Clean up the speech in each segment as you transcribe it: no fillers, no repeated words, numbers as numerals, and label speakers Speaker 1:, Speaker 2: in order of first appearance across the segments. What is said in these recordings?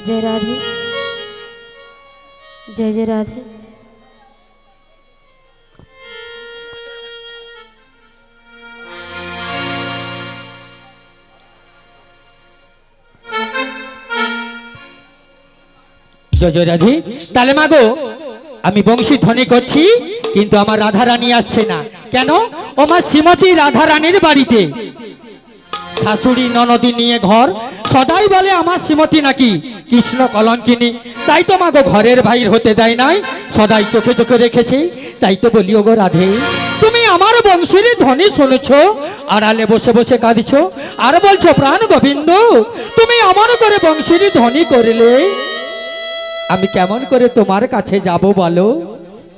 Speaker 1: जय राधे जय जय राधे।
Speaker 2: जय जय राधे। ताले मागो আমি বংশী ধ্বনি করছি কিন্তু আমার রাধা রানী আসছে না কেন? ও মা শ্রীমতী রাধা রানীর বাড়িতে শাশুড়ি ননদী নিয়ে ঘর, সদাই বলে আমার শ্রীমতী নাকি কৃষ্ণ কলঙ্কিনী, তাই তো মাগো ঘরের বাইর হতে দেয় নাই, সদাই চোখে চোখে রেখেছে। তাই তো বলি ওগো রাধে, তুমি আমার বংশীর ধ্বনি শুনেছ, আড়ালে বসে বসে কাঁদছ আর বলছো প্রাণ গোবিন্দ তুমি আমার করে বংশীর ধ্বনি করলে, আমি কেমন করে তোমার কাছে যাব বলো?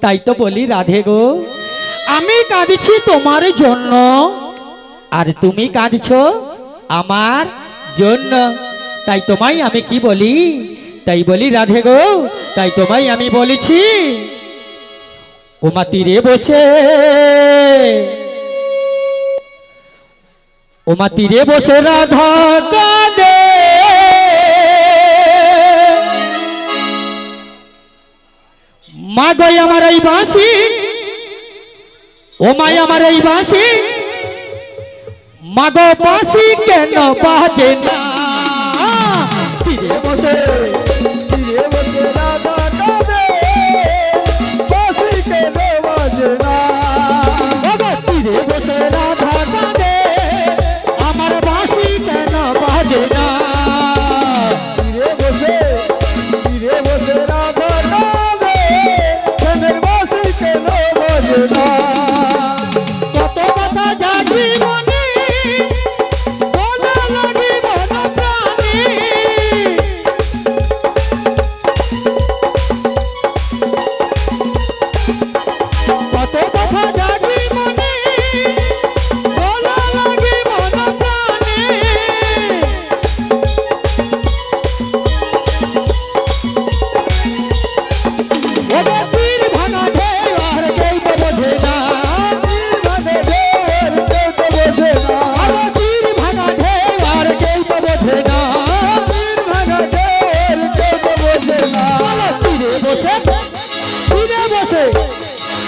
Speaker 2: তাই তো বলি রাধে গো, আমি কাঁদছি তোমার জন্য আর তুমি কাঁদছ আমার জন্য, তাই তোমায় আমি কি বলি? তাই বলি রাধে গো, তাই তোমায় আমি বলেছি ওমা তীরে বসে, ওমা তীরে বসে রাধা কাঁদে, মা গো আমার এই বাঁশি, ও মাই আমার এই বাঁশি, মা গো বাঁশি কেন বাজে না? তীরে বসে রাধা কাঁদে, বাঁশি কেন বাজে না? তীরে বসে রাধা কাঁদে, আমার বাঁশি কেন বাজে না? তীরে বসে রাধা কাঁদে, বাঁশি কেন বাজে না? কত কথা জাগি মনে, বোঝা লাগি মন প্রাণে, কত কথা জাগি মনে, বোঝা লাগি মন প্রাণে, ওগো তীর ভাঙা ঢেউ আর কেউ তো বোঝে না, তীর ভাঙা ঢেউ আর কেউ তো বোঝে না,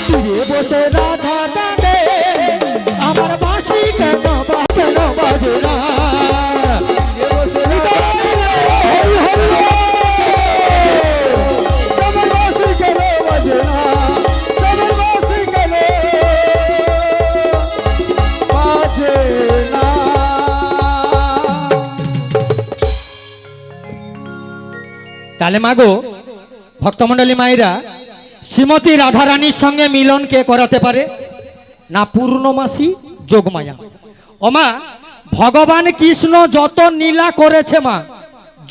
Speaker 2: তীরে বসে রাধা কাঁদে, আমার বাঁশি কেন বাজে না? তাহলে মাগো ভক্তমণ্ডলী মায়েরা, শ্রীমতী রাধা রানীর সঙ্গে মিলন কে করাতে পারে না? পূর্ণমাসী যোগমায়া। ও মা ভগবান কৃষ্ণ যত নীলা করেছে, মা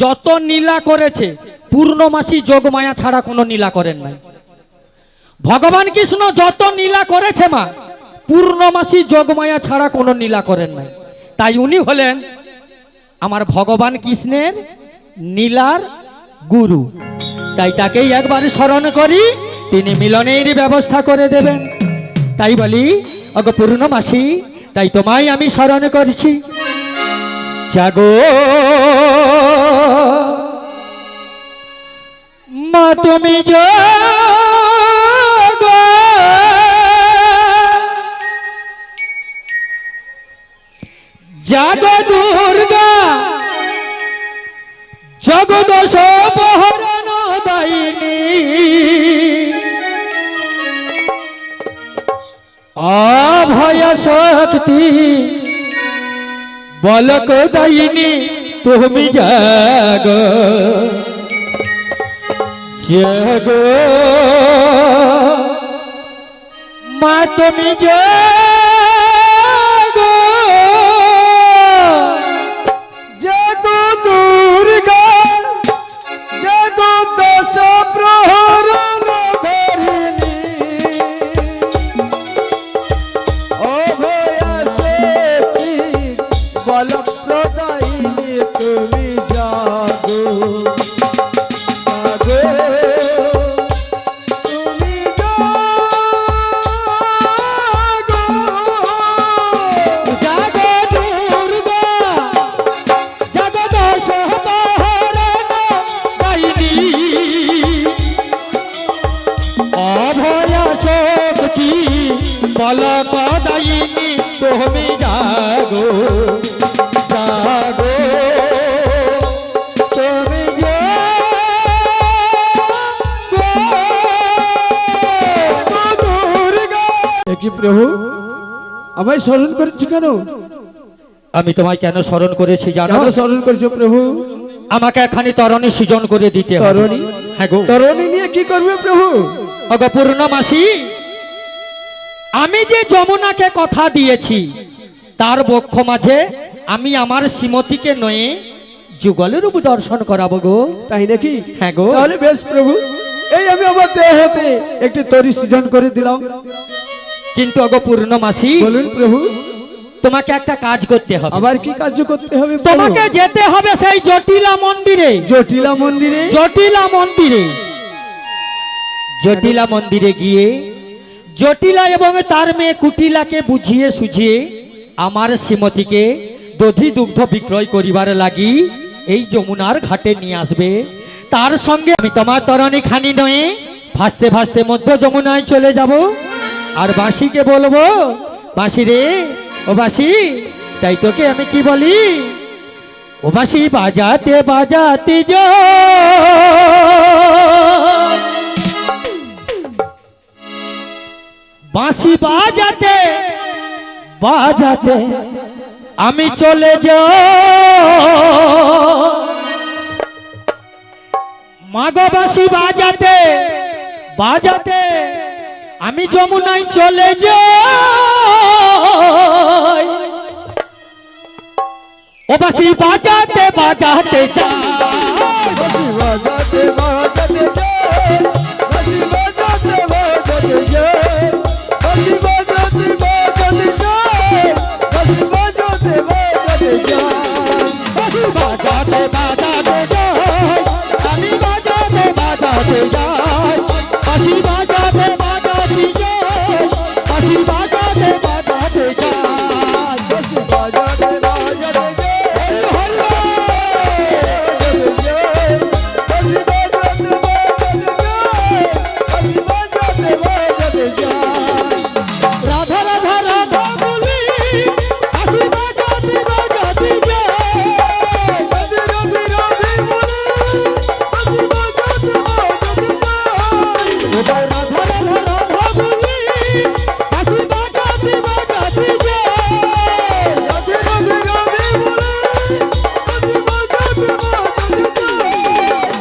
Speaker 2: যত নীলা করেছে, পূর্ণমাসী যোগমায়া ছাড়া কোনো নীলা করেন নাই। ভগবান কৃষ্ণ যত নীলা করেছে, মা পূর্ণমাসী যোগমায়া ছাড়া কোনো নীলা করেন নাই। তাই উনি হলেন আমার ভগবান কৃষ্ণের নীলার গুরু, তাই তাকেই একবার স্মরণ করি, তিনি মিলনের ব্যবস্থা করে দেবেন। তাই বলি ওগো পূর্ণমাসী, তাই তোমায় আমি স্মরণ করছি। জাগো মা তুমি জাগো, জাগো দুর্গা জগদশ পহরণ দায়িনী, অভয় শক্তি বলক দায়িনী, তুমি জাগো জাগো মা তুমি জাগো, জাগো দুর্গা জাগো দশ প্রহরণ ধারিণী, অভয় শক্তি বল প্রদায়িনী, তুমি জাগো জাগো, তুমি জাগো কি বলো কদাইনি তুমি জাগো জাগো তুমি
Speaker 1: কি প্রভু আমায় স্মরণ করেছি কেন?
Speaker 2: আমি তোমায় কেন স্মরণ করেছি জানো?
Speaker 1: কেন স্মরণ করেছো প্রভু?
Speaker 2: আমাকে এখানে তরণী সৃজন করে দিতে হবে।
Speaker 1: তরণী?
Speaker 2: হ্যাঁ গো।
Speaker 1: তরণী নিয়ে কি করবে প্রভু?
Speaker 2: ওগো পূর্ণমাসী, আমি যে যমুনাকে কথা দিয়েছি তার বক্ষ মাঝে আমি আমার শ্রীমতীকে নয়ে যুগলের রূপ দর্শন করাবো গো।
Speaker 1: তাই নাকি?
Speaker 2: হ্যাঁ গো।
Speaker 1: তাহলে বেশ প্রভু, এই আমি আমার দেহতে একটি তরী সৃজন করে দিলাম।
Speaker 2: কিন্তু ওগো পূর্ণমাসী,
Speaker 1: বলুন প্রভু।
Speaker 2: তোমাকে একটা কাজ করতে হবে।
Speaker 1: আবার কি কাজ করতে হবে?
Speaker 2: তোমাকে যেতে হবে সেই জটিলা মন্দিরে।
Speaker 1: জটিলা মন্দিরে?
Speaker 2: জটিলা মন্দিরে, জটিলা মন্দিরে গিয়ে জটিলা এবং তার মেয়ে কুটিলাকে বুঝিয়ে সুঝিয়ে আমার শ্রীমতীকে দধি দুগ্ধ বিক্রয় করিবার লাগি এই যমুনার ঘাটে নিয়ে আসবে। তার সঙ্গে আমি তোমার তরণী খানি নয়ে ভাসতে ভাসতে মধ্য যমুনায় চলে যাব। আর বাঁশিকে বলবো, বাঁশি রে ও বাঁশি, তাই তোকে আমি কি বলি, ও বাঁশি বাজাতে বাজাতে বাঁশি বাজাতে বাজাতে আমি চলে মাগো বাঁশি বাজাতে বাজাতে আমি যমুনায় চলে যাই। ও বাঁশি বাজাতে বাজাতে যা,
Speaker 1: বাজাতে বাজাতে যাই, বাঁশি বাজাতে বাজাতে যাই, বাঁশি বাজাতে বাজাতে যাই, বাঁশি বাজাতে বাজাতে যাই,
Speaker 2: বাঁশি বাজাতে বাজাতে যাই, আমি বাজাতে বাজাতে যাই, বাঁশি বাজাতে বাজাতে যাই, বাঁশি বাজাতে বাজাতে যাই,
Speaker 1: বাঁশি বাজাতে বাজাতে যাই, বাঁশি বাজাতে বাজাতে যাই।
Speaker 2: রাধা রাধা রাধা বলি বাঁশি বাজাতে বাজাতে যাই,
Speaker 1: রাধে রাধে রাধে বলে বাঁশি বাজাতে বাজাতে যাই।
Speaker 2: রাধা রাধা রাধা বলি বাঁশি বাজাতে বাজাতে যাই,
Speaker 1: রাধে রাধে রাধে বলে বাঁশি বাজাতে বাজাতে যাই।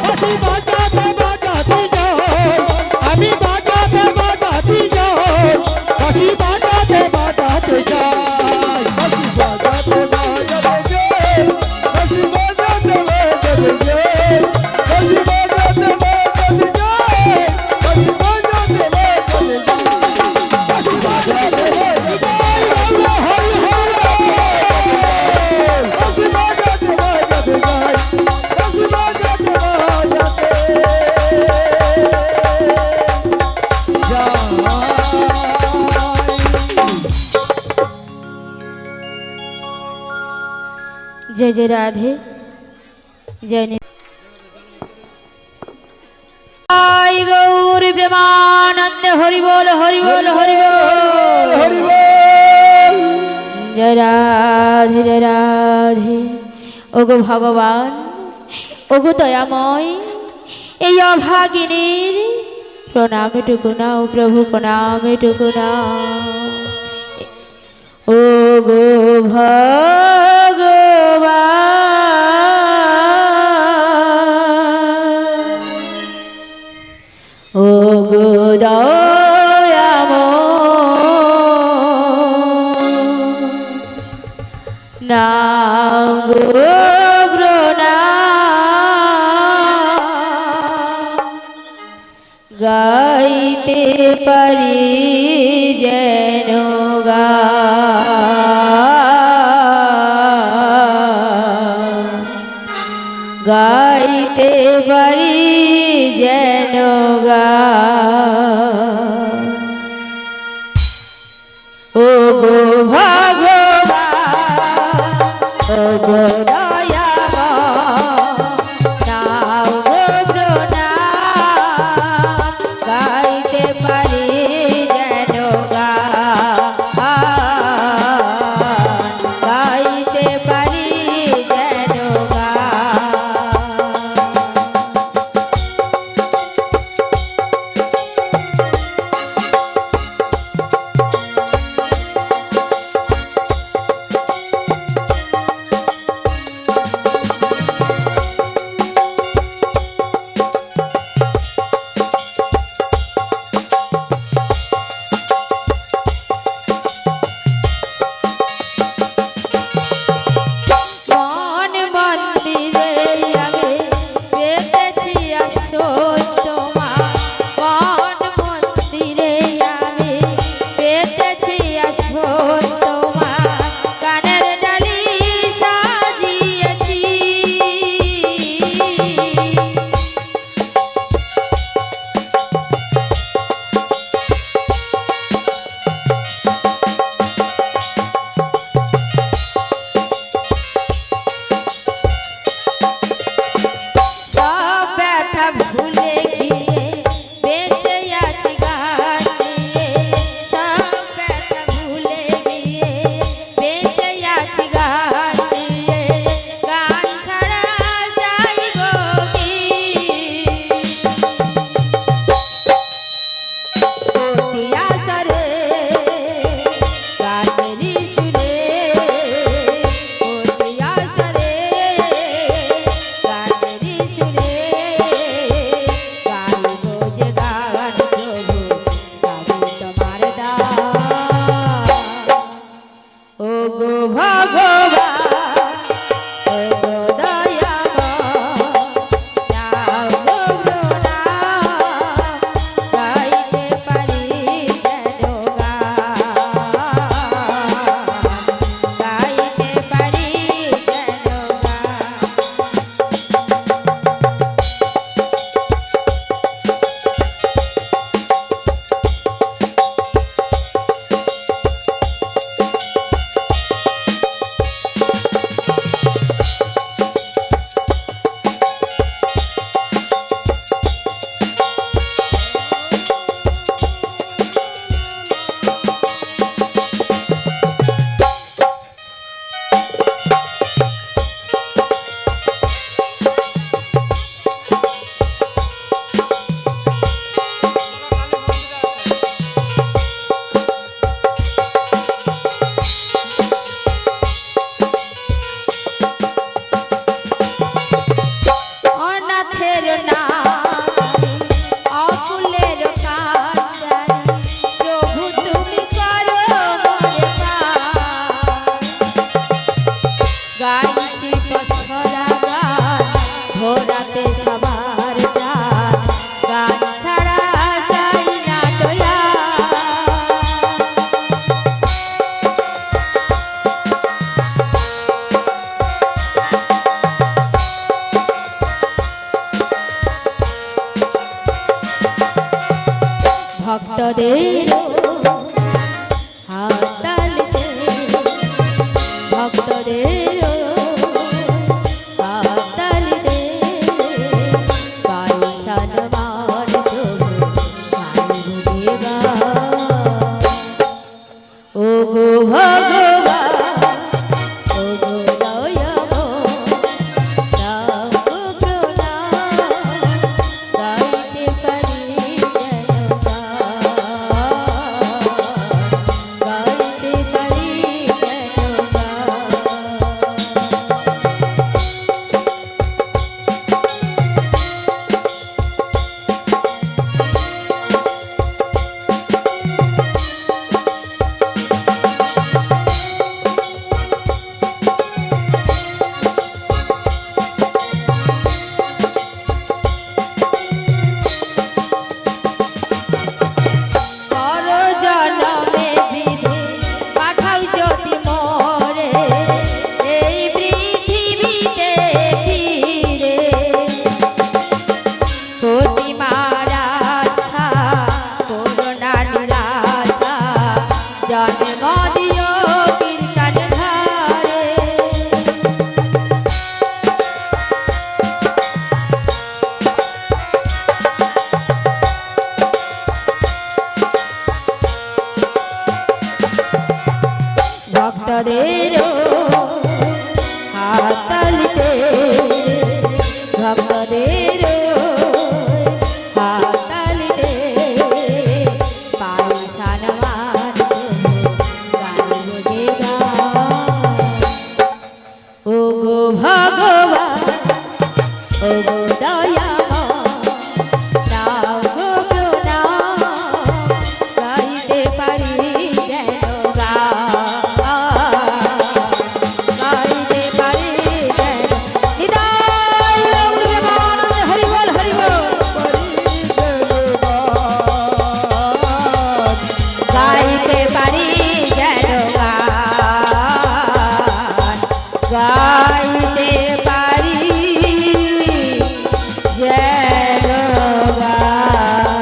Speaker 2: বাঁশি বাজাতে বাজাতে যাই, আমি বাজাতে বাজাতে যাই, বাঁশি বাজাতে বাজাতে যাই,
Speaker 1: বাঁশি বাজাতে বাজাতে যাই, বাঁশি বাজাতে বাজাতে যাই, বাঁশি বাজাতে বাজাতে যাই, বাঁশি বাজাতে বাজাতে যাই।
Speaker 2: বাঁশি বাজাতে যাই, হরি হরি
Speaker 1: বাঁশি বাজাতে বাজাতে যাই, বাঁশি বাজাতে বাজাতে
Speaker 3: जय जय राधे जय जय गौर प्रेमानंद हरि बोल हरि बोल हरि बोल
Speaker 1: হরি বল।
Speaker 3: जय राधे ओगो भगवान ओगो दयामय এই অভাগিনীর প্রণামে টুকু নাও প্রভু প্রণামে টুকু নাও ওগো ভগবান ওগো দয়াময় নাও গো গাইতে পারি যেন গাইতে পারি যেন ও গো ভগবান ও গো গাইতে পারি যেন ভক্তদের হাততালিতে ভক্তদের হাততালিতে গাই সম্মান প্রভু ও গো ভগবান ও গো দয়াময় গাইতে পারি ভক্তদের হাততালিতে ভক্তদের হাততালিতে পাই সম্মান গাইব যে গান। ও গো ভগবান ও গো দয়াময় নাও গো প্রণাম গাইতে পারি যেন গাইতে পারি যেন নিতাই গৌর প্রেমানন্দে হরি বল হরি বল গাইতে পারি যেন গান গাইতে পারি যেন গান।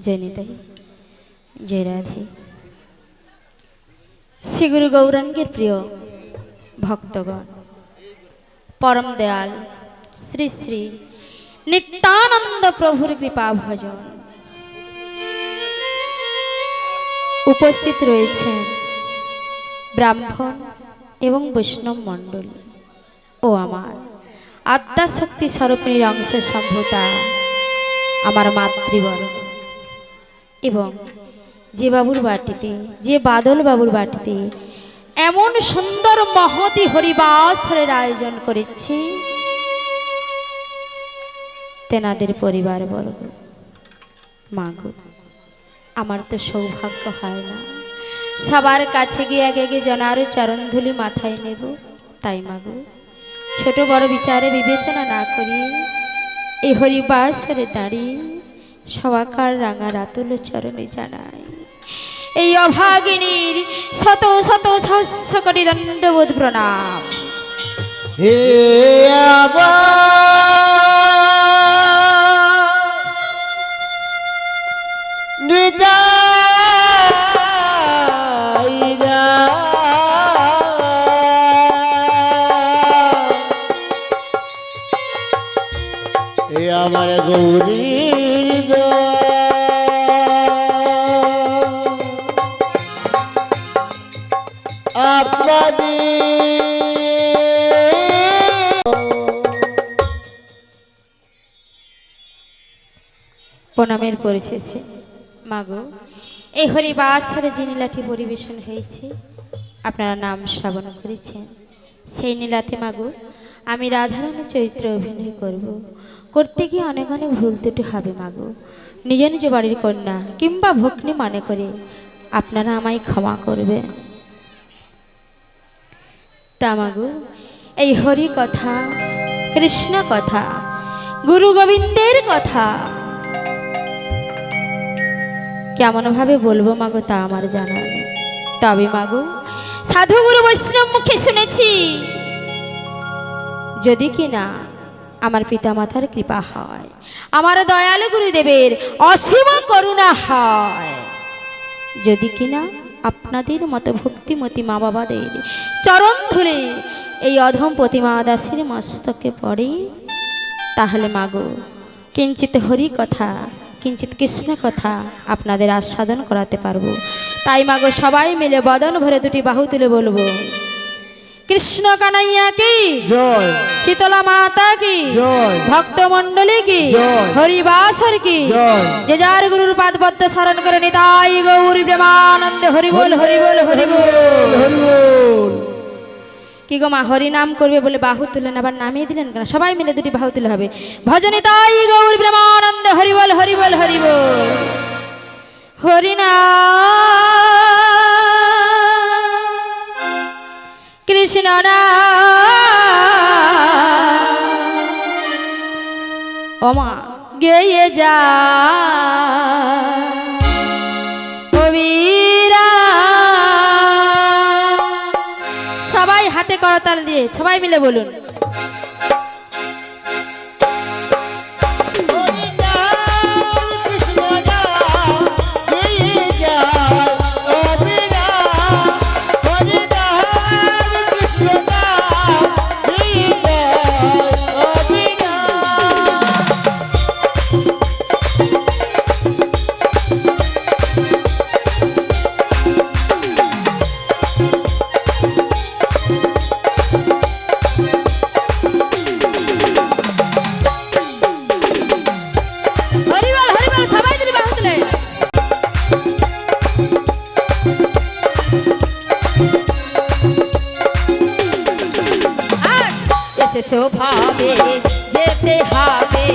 Speaker 3: জয় নিতাই জয় রাধে। শ্রী গুরু গৌরাঙ্গের প্রিয় ভক্তগণ, পরম দয়াল শ্রী শ্রী নিত্যানন্দ প্রভুর কৃপা ভজন উপস্থিত রয়েছেন ব্রাহ্মণ এবং বৈষ্ণব মণ্ডল ও আমার আদ্যাশক্তি স্বরূপিণীর অংশ সম্ভূতা আমার মাতৃবর্গ এবং যে বাবুর বাটিতে যে বাদল বাবুর বাটিতে এমন সুন্দর মহতি হরিবাসরের আয়োজন করেছি তেনাদের পরিবার বর্গ। মাগো, আমার তো সৌভাগ্য হয় না সবার কাছে গিয়ে আগে আগে জনার চরণধুলি মাথায় নেব, তাই মাগো ছোট বড় বিচারে বিবেচনা না করি এই হরিবাসরে দাঁড়িয়ে সবাকার রাঙা রাতুল চরণে জানাই এই অভাগিনীর শত শত সহস্র কোটি দণ্ডবোধ প্রণাম।
Speaker 1: হে আমার গৌরীর আপনাদের
Speaker 3: প্রণামের পরিশেষে মাগো এই হরিবাসরে যে নীলাটি পরিবেশন হয়েছে আপনারা নাম শ্রবণ করেছেন, সেই নীলাতে মাগো আমি রাধারানী চরিত্রে অভিনয় করব। করতে গিয়ে অনেক অনেক ভুল ত্রুটি হবে মাগো, নিজ নিজ বাড়ির কন্যা কিংবা ভগ্নী মনে করে আপনারা আমায় ক্ষমা করবেন। তা মাগো এই হরি কথা, কৃষ্ণ কথা, গুরু গোবিন্দের কথা কেমন ভাবে বলবো মাগো তা আমার জানা নেই। তবে মাগো সাধু গুরু বৈষ্ণব মুখে শুনেছি যদি কিনা আমার পিতামাতার কৃপা হয়, আমার দয়ালু গুরুদেবের অসীম করুণা হয়, যদি কিনা আপনাদের মতো ভক্তিমতী মা বাবাদের চরণ ধরে এই অধম প্রতিমা দাসের মস্তকে পড়ে, তাহলে মাগো কিঞ্চিত হরি কথা, কিঞ্চিত কৃষ্ণ কথা আপনাদের আস্বাদন করাতে পারবো। তাই মাগো সবাই মিলে বদন ভরে দুটি বাহু তুলে বলবো, কৃষ্ণ কানাইয়া কি
Speaker 1: জয়,
Speaker 3: শীতলা মাতা কি
Speaker 1: জয়,
Speaker 3: ভক্ত মন্ডলী কি
Speaker 1: জয়,
Speaker 3: হরিবাসর কি
Speaker 1: জয়।
Speaker 3: যে যার গুরুর পাদ পদ্ম স্মরণ করে নিতাই গৌরী প্রেমানন্দে হরি বল হরি বল হরি বল।
Speaker 1: হরি বল।
Speaker 3: কি গো মা, হরি নাম করবে বলে বাহু তুলেন, আবার নামিয়ে দিলেন কেন? সবাই মিলে দুটি বাহু তুলে হবে, ভজনী তাই গৌর প্রেমানন্দে হরি বল হরি বল হরি বল। হরি নাম কৃষ্ণ নাম ওমা গেয়ে যা কবিরা। সবাই হাতে করতাল দিয়ে সবাই মিলে বলুন, হরি বল হরি বল, সবাই দিদি বাহু তুলে। এসেছো ভাবে যেতে হবে,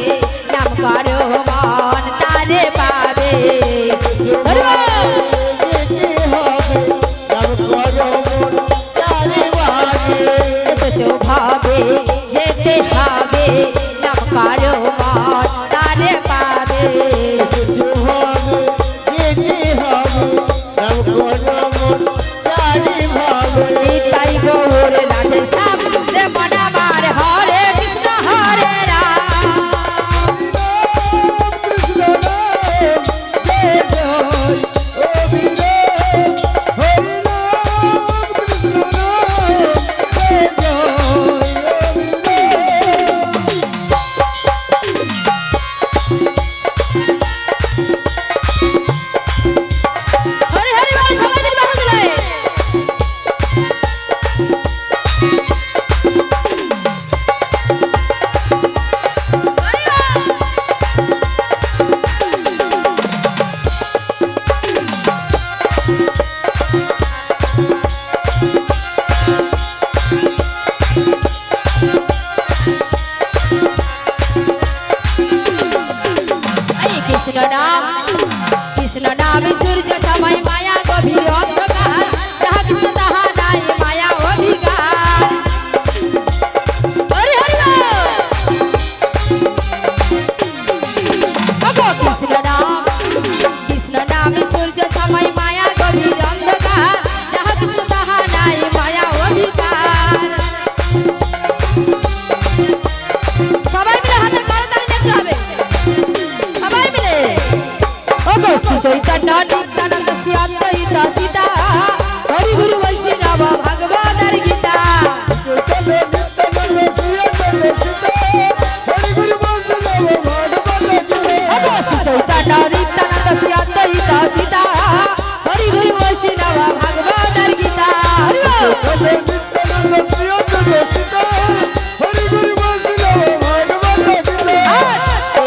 Speaker 3: নাম করো মন তারে পাবে। হরি বল। এসেছো ভাবে যেতে হবে, নাম করো মন তারে পাবে। নিতাই গৌর রাধে শ্যাম রে মন আমার, হরে কৃষ্ণ হরে রাম। হরি হরি বল, সবাই দিদি বাহু তুলে। হরি বল। এই কৃষ্ণ নাম কৃষ্ণ নাম সূর্য সময় মায়া গভীর অন্ধকার, যাহা কৃষ্ণ তাহা নাই মায়া অধিকার। হরি হরি বল। ওগো কৃষ্ণ নাম সূর্য সময় মায়া গভীর অন্ধকার, যাহা কৃষ্ণ তাহা নাই মায়া অধিকার। সবাই মিলে হাতে করতালি দেখতে হবে, সবাই মিলে। ওগো শ্রী চৈতন্য নিত্যানন্দ শ্রী অদ্বৈত সীতা, হরি গুরু বৈষ্ণব ভাগবতার গীতা। ওগো শ্রী চৈতন্য নিত্যানন্দ শ্রী অদ্বৈত সীতা, হরি গুরু বৈষ্ণব ভাগবতার গীতা। হরি বল।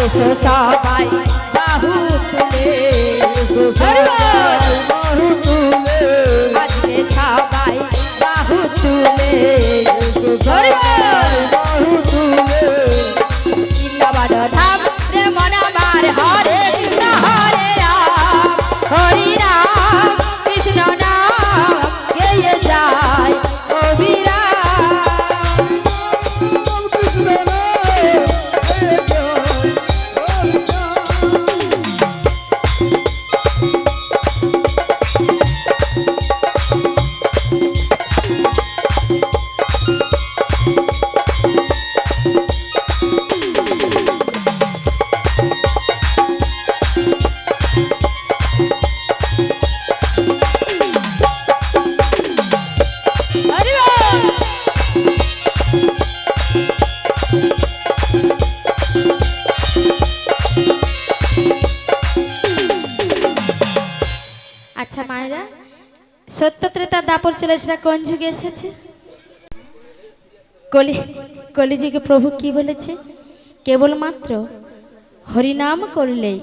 Speaker 3: এসো সবাই বাহু তুলে। হরি বল। আজকে সবাই বাহু তুলে। হরি বল। বৃন্দাবন ধাম রে মন আমার, হরে কৃষ্ণ হরে রাম, হরি রাম কৃষ্ণ নাম গেয়ে যায় অবিরাম। সত্য ত্রেতা দাপর চলে সেটা কোন যুগে এসেছে? কলিযুগে প্রভু কি বলেছে? কেবলমাত্র হরিনাম করলেই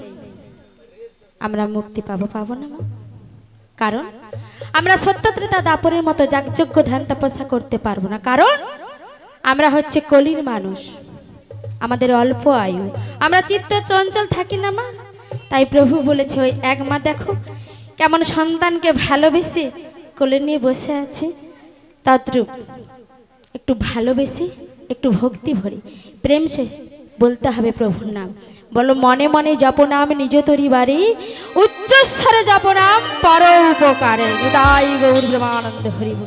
Speaker 3: আমরা মুক্তি পাবো না মা? কারণ আমরা সত্য ত্রেতা দাপরের মতো যাগযজ্ঞ ধ্যান তপস্যা করতে পারবো না, কারণ আমরা হচ্ছে কলির মানুষ, আমাদের অল্প আয়ু, আমরা চিত্ত চঞ্চল থাকি না মা। তাই প্রভু বলেছে ওই এক মা দেখো কেমন সন্তানকে ভালোবেসে কোলে নিয়ে বসে আছে, তদ্রূপ একটু ভালোবেসে একটু ভক্তি ভরে প্রেম সে বলতে হবে প্রভুর নাম। বলো মনে মনে জপ নাম নিজ তরি বাড়ি, উচ্চস্বরে জপ নাম পর উপকারে, হৃদয় গৌর ব্রহ্মানন্দ হরিব।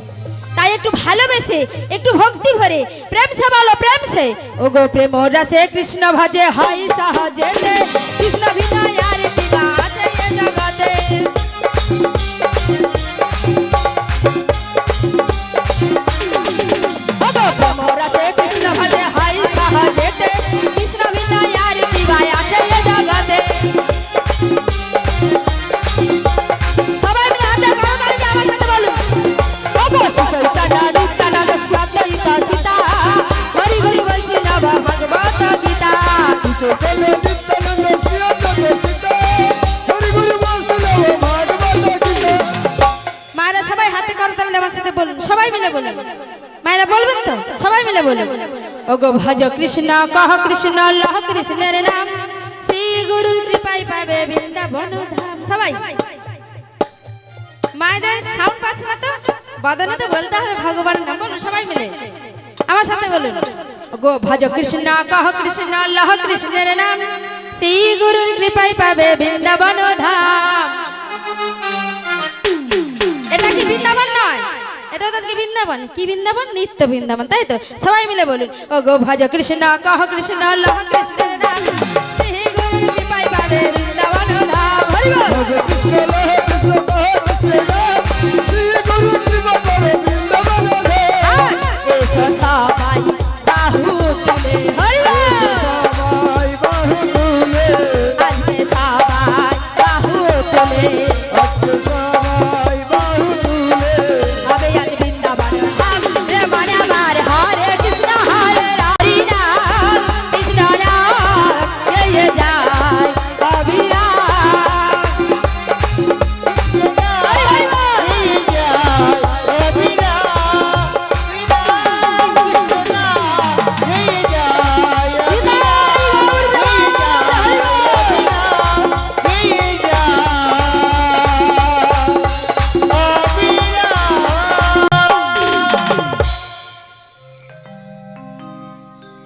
Speaker 3: তাই একটু ভালোবেসে একটু ভক্তি ভরে প্রেম সে বলো প্রেম সে, ও গো প্রেম রসে কৃষ্ণ ভজে হয় সহজে, কৃষ্ণ বিনা আর কি আছে এ জগতে। ও গো প্রেম রসে কৃষ্ণ ভজে হয় সহজে, কৃষ্ণ বিনা আর কি আছে এ জগতে। সবাই মিলে হাতে করতালি দিয়ে আমার সাথে বলুন, ও গো চৈতন্য নিত্যানন্দ শ্রীদ্বৈত সীতা, হরি হরি বৈষ্ণব ভগবত গীতা।
Speaker 1: চৈতন্য নিত্যানন্দ শ্রী অদ্বৈত সীতা, হরি হরি বৈষ্ণব ভাগবত গীতা।
Speaker 3: মায়েরা সবাই হাতে করতালি দিয়ে আমার সাথে বলুন, সবাই মিলে বলুন। মায়েরা বলবেন তো? সবাই মিলে বলুন, ও গো ভজ কৃষ্ণ কহ কৃষ্ণ লহ কৃষ্ণের নাম, শ্রী গুরুর কৃপায় পাবে বৃন্দাবন ধাম। সবাই মায়েদের সাউন্ড পাচ্ছে না তো, বদনে তো বলতে হবে ভগবানের নাম। বলুন সবাই মিলে আমার সাথে বলুন, ও গো ভজ কৃষ্ণ কহ কৃষ্ণ লহ কৃষ্ণের নাম, শ্রী গুরুর কৃপায় পাবে বৃন্দাবন ধাম। এটা কি বৃন্দাবন নয়? এটা তো আজকে বৃন্দাবন। কি বৃন্দাবন? নিত্য বৃন্দাবন, তাই তো? সবাই মিলে বলুন, ও গো ভজ কৃষ্ণ কহ কৃষ্ণ লহ কৃষ্ণের নাম, শ্রী গুরুর কৃপায় পাবে বৃন্দাবন ধাম। হরি বল।
Speaker 1: ভজ কৃষ্ণ লহ কৃষ্ণ কহ কৃষ্ণ নাম, শ্রী গুরু কৃপা করে বৃন্দাবন ধাম।
Speaker 3: এসো সবাই বাহু তুলে, হরি বল।
Speaker 1: সবাই বাহু তুলে,
Speaker 3: আজকে সবাই বাহু তুলে,
Speaker 1: আজকে সবাই বাহু তুলে,
Speaker 3: হবে আজ বৃন্দাবন ধাম। রে মনে আমার হরে কৃষ্ণ হরে হরি নাম, কৃষ্ণ নাম গেয়ে যায় অবিরাম। হরি হরি বল।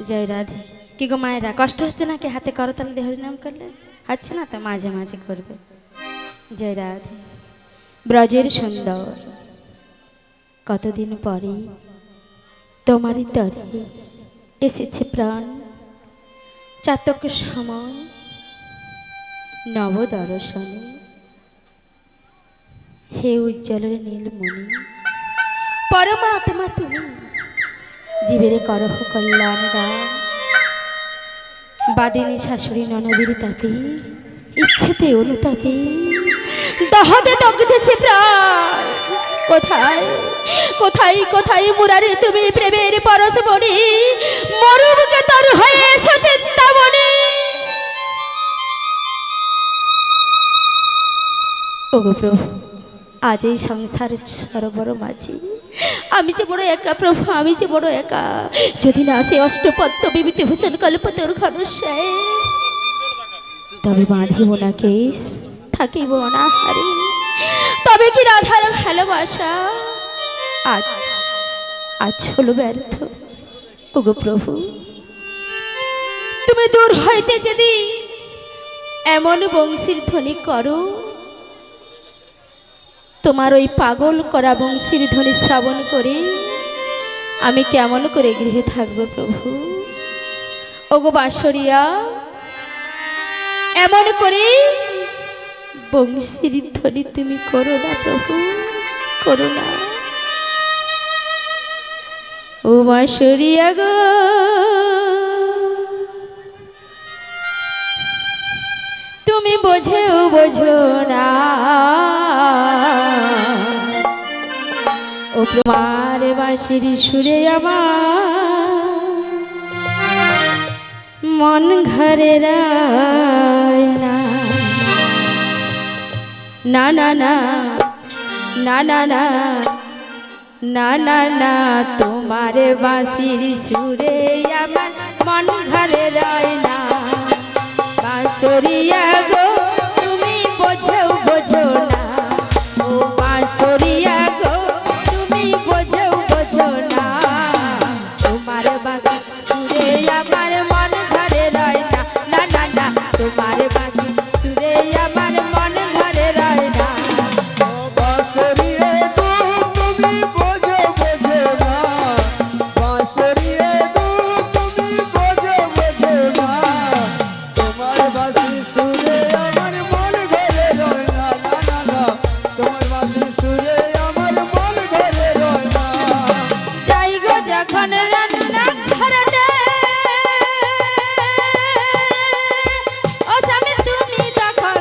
Speaker 3: জয় রাধে। কি গো মায়েরা, কষ্ট হচ্ছে নাকি হাতে করতালি দিয়ে হরিনাম করলে? হচ্ছে না তো, মাঝে মাঝে করবে। জয় রাধে। ব্রজের সুন্দর, কতদিন পরে তোমারই তরে এসেছে প্রাণ, চাতক সময় নব দর্শনে। হে উজ্জ্বলের নীলমণি, পরমাত্মা তুমি, জীবের করহ কল্যাণ দান। বাদিনী শাশুড়ি ননদীর তাপে, ইচ্ছেতে অনুতাপে দহতে দগ্ধেছে প্রাণ। কোথায় কোথায় কোথায় মুরারে তুমি প্রেমের পরশমণি, মরুমুখে তর হয়ে এসো চিন্তামণি। ওগো প্রভু, আজ এই সংসার সরোবর মাঝি আমি যে বড় একা প্রভু, আমি যে বড় একা। যদি না আসে অষ্টপদ্ম বিভূতিভূষণ কল্পতরুর ঘনশ্যাম, তবে বাঁধিব না কেশ, থাকিব অনাহারে, তবে কি রাধার ভালোবাসা আজ আজ হলো ব্যর্থ। ওগো প্রভু, তুমি দূর হইতে যদি এমন বংশীর ধ্বনি করো, তোমার ওই পাগল করা বংশীর ধ্বনি শ্রবণ করে আমি কেমন করে গৃহে থাকবো প্রভু। ওগো বাঁশরিয়া, এমন করে বংশীর ধ্বনি তুমি করো না প্রভু, করো না। ও বাঁশরিয়া গো, তুমি বোঝেও বোঝো না, তোমার বাঁশির সুরে আমার মন ঘরে রায় না না না না না না না না না না তোমার বাঁশির সুরে আমার মন ঘরে রয় না বাঁশরিয়া গো তুমি বোঝো বোঝো না ও বাঁশরিয়া গো তুমি বোঝো বোঝো না তোমার বাঁশির সুরে আমার মন ঘরে রয় না না না না তোমার বাঁশির সুরে আমার মন ঘরে রয় না
Speaker 1: বাঁশরিয়ে গো তুমি বোঝো বোঝো না বাঁশরিয়ে গো তুমি বোঝো বোঝো না তোমার বাঁশির সুরে আমার মন ঘরে রয় না না না না তোমার বাঁশির সুরে আমার মন ঘরে রয় না
Speaker 3: যাই গো যখন রান্না ঘরেতে ও স্বামী তুমি তখন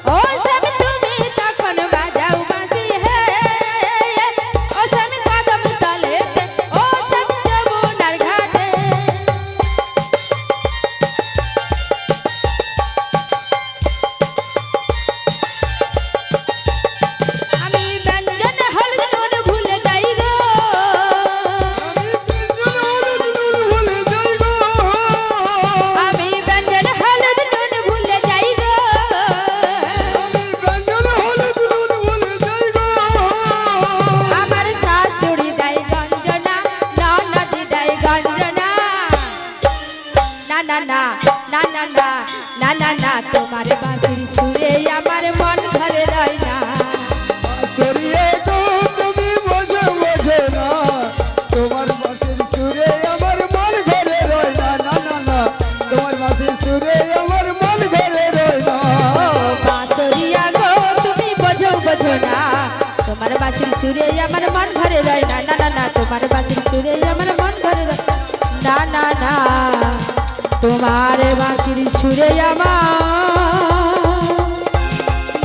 Speaker 3: ও স্বামী তুমি তখন বাজাও বাঁশি হে ও স্বামী কদম তলেতে ও স্বামী যমুনার ঘাটে আমি ব্যঞ্জন হলুদ নুন ভুলে যাই গো আমি ব্যঞ্জন হলুদ নুন ভুলে যাই গো আমার শাশুড়ি দেয় গঞ্জনা ননদি দেয় গঞ্জনা না না না না না না না না না তোমার বাঁশির সুরে আমার মন ঘরে রয় না
Speaker 1: বাঁশরিয়ে গো তুমি বোঝো বোঝো না তোমার বাঁশির সুরে আমার মন ঘরে রয় না না না না তোমার বাঁশির সুরে আমার মন ঘরে রয় না
Speaker 3: বাঁশরিয়া গো তুমি বোঝো বোঝো না তোমার বাঁশির সুরে আমার মন ঘরে রয় না না না না তোমার বাঁশির সুরে আমার মন ঘরে রয় না না না তোমার বাঁশির সুরে আমার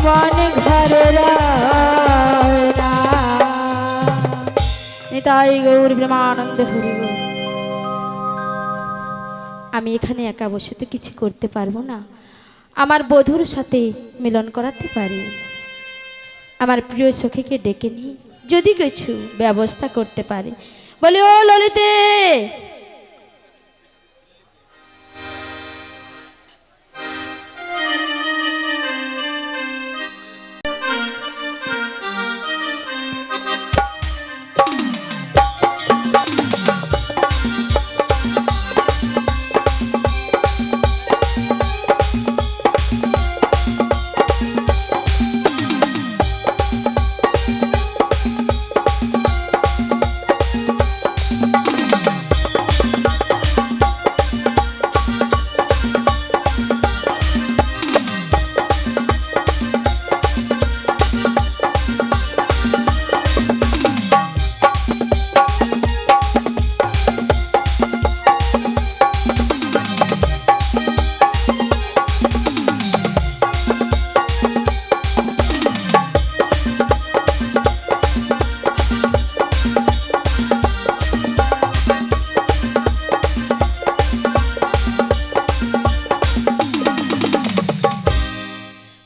Speaker 3: মন ঘরে রয় না নিতাই গৌর ব্রহ্মানন্দ হরি গো। আমি এখানে একা বসে তো কিছু করতে পারবো না আমার বধূর সাথে মিলন করাতে পারি আমার প্রিয় সখীকে ডেকে নিই যদি কিছু ব্যবস্থা করতে পারে বলে ও ললিতে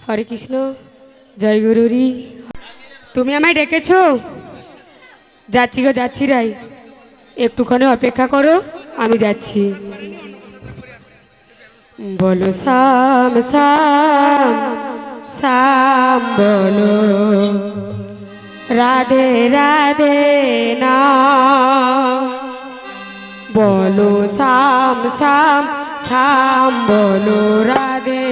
Speaker 4: হরে কৃষ্ণ জয় গুরুরি তুমি আমায় ডেকেছো যাচ্ছি গো যাচ্ছি রাই একটুখানি অপেক্ষা করো আমি যাচ্ছি বলো সাম সাম সাম বলো রাধে রাধে না বলো সাম সাম সাম বলো রাধে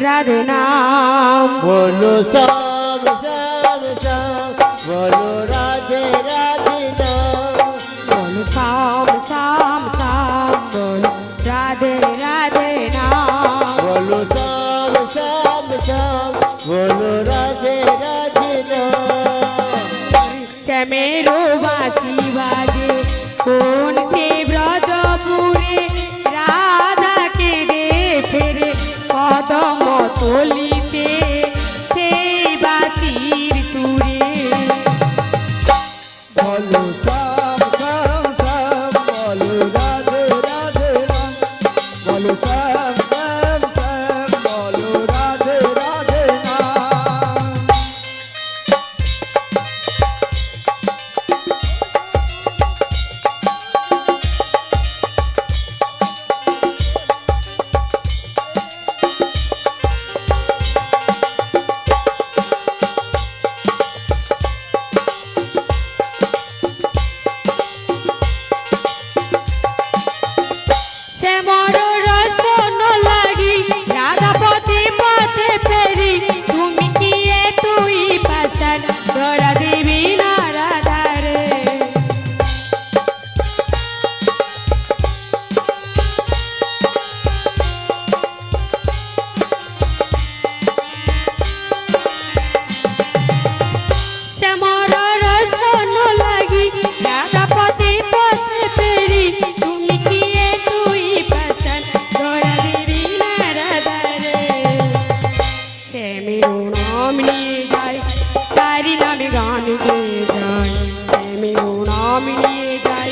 Speaker 4: রাধে নাম
Speaker 5: बोलो श्याम श्याम श्याम बोलो राधे राधे नाम
Speaker 4: বলো সাম সাম সাম বলো রাধে রাধে নাম
Speaker 5: बोलो श्याम श्याम श्याम बोलो राधे राधे नाम
Speaker 4: শ্যামেরো বাঁশি বাজে কোন সে ব্রজপুরে রাধাকে রে ফেরে কদম তলিতে সেই বাঁশির সুরে
Speaker 1: বলো বলো শ্যাম শ্যাম শ্যাম বলো রাধে রাধে নাম।
Speaker 4: শ্যামর রসন লাগি রাধাপতি পথে ফেরি তুমি কি এ তুই পাশান ধরা দেবী না রাধারে। শ্যামর রসন লাগি রাধাপতি পথে ফেরি তুমি কি এ তুই পাশান ধরা দেবী না রাধারে। শ্যামের নাম নিয়ে যাই তারি নামে গান গেয়ে যাই, শ্যামের নাম নিয়ে যাই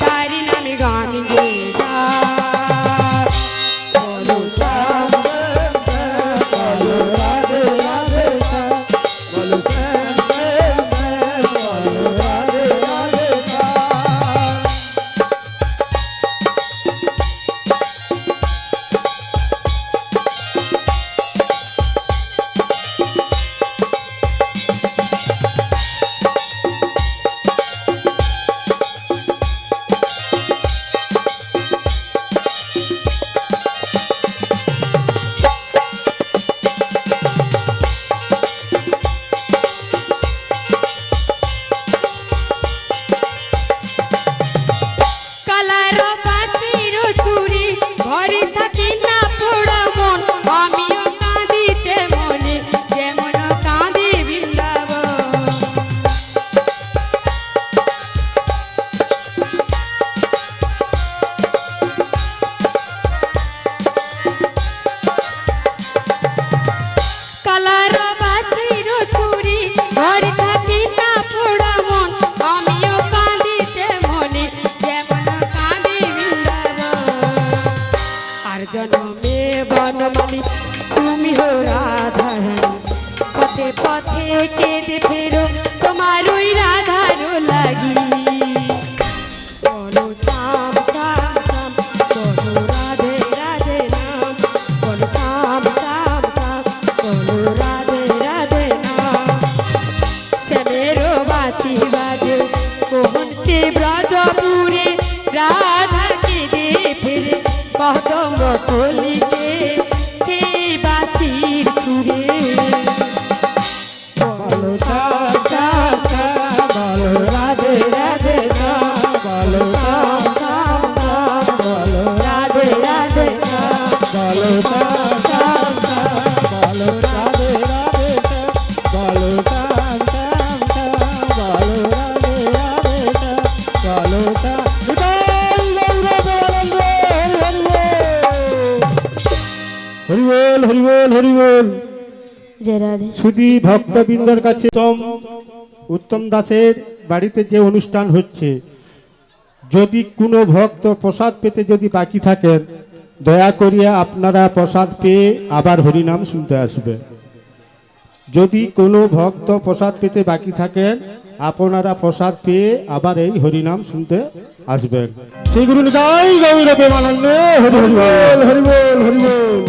Speaker 4: তারি নামে গান গেয়ে যাই। বলো শ্যাম
Speaker 1: শ্যাম শ্যাম বলো রাধে রাধে শ্যাম বলো শ্যাম শ্যাম শ্যাম বলো রাধে রাধে শ্যাম।
Speaker 4: কালার বাঁশির সুরে ঘরে থাকি না পোড়া মন, আমিও কাঁদিতে মনে যেমন কাঁদে বৃন্দাবন। কালার বাঁশির সুরে ঘরে থাকি না পোড়া মন, আমিও কাঁদিতে মনে যেমন কাঁদে বৃন্দাবন। আর জন্মে বনমালী তুমি হো রাধারানী, পথে পথে কেঁদে ফেরো তোমার ওই রাধার লাগি। বলো শ্যাম শ্যাম শ্যাম বলো রাধে রাধে নাম, বলো শ্যাম শ্যাম শ্যাম বলো রাধে রাধে নাম। শ্যামের বাঁশি বাজে মোহন সে ব্রজপুরে, রাধা কেঁদে ফেরে কদম কলিতে সেই বাঁশির সুরে।
Speaker 1: বলো শ্যাম শ্যাম শ্যাম বলো রাধে রাধে শ্যাম বলো শ্যাম শ্যাম শ্যাম বলো রাধে রাধে শ্যাম বলো শ্যাম শ্যাম শ্যাম বলো রাধে রাধে শ্যাম বলো শ্যাম শ্যাম শ্যাম বলো রাধে রাধে শ্যাম বলো শ্যাম। হরি বল হরি বল হরি বল।
Speaker 3: জয় রাধে।
Speaker 5: শুধু ভক্তবৃন্দর কাছে উত্তম দাসের বাড়িতে যে অনুষ্ঠান হচ্ছে, যদি কোনো ভক্ত প্রসাদ পেতে যদি বাকি থাকেন, দয়া করিয়া আপনারা প্রসাদ পেয়ে আবার হরিনাম শুনতে আসবেন। যদি কোনো ভক্ত প্রসাদ পেতে বাকি থাকেন, আপনারা প্রসাদ পেয়ে আবার এই হরিনাম শুনতে আসবেন। শ্রী গুরু নিতাই গৌর প্রেমানন্দে হরি হরি বল হরি বল হরি বল।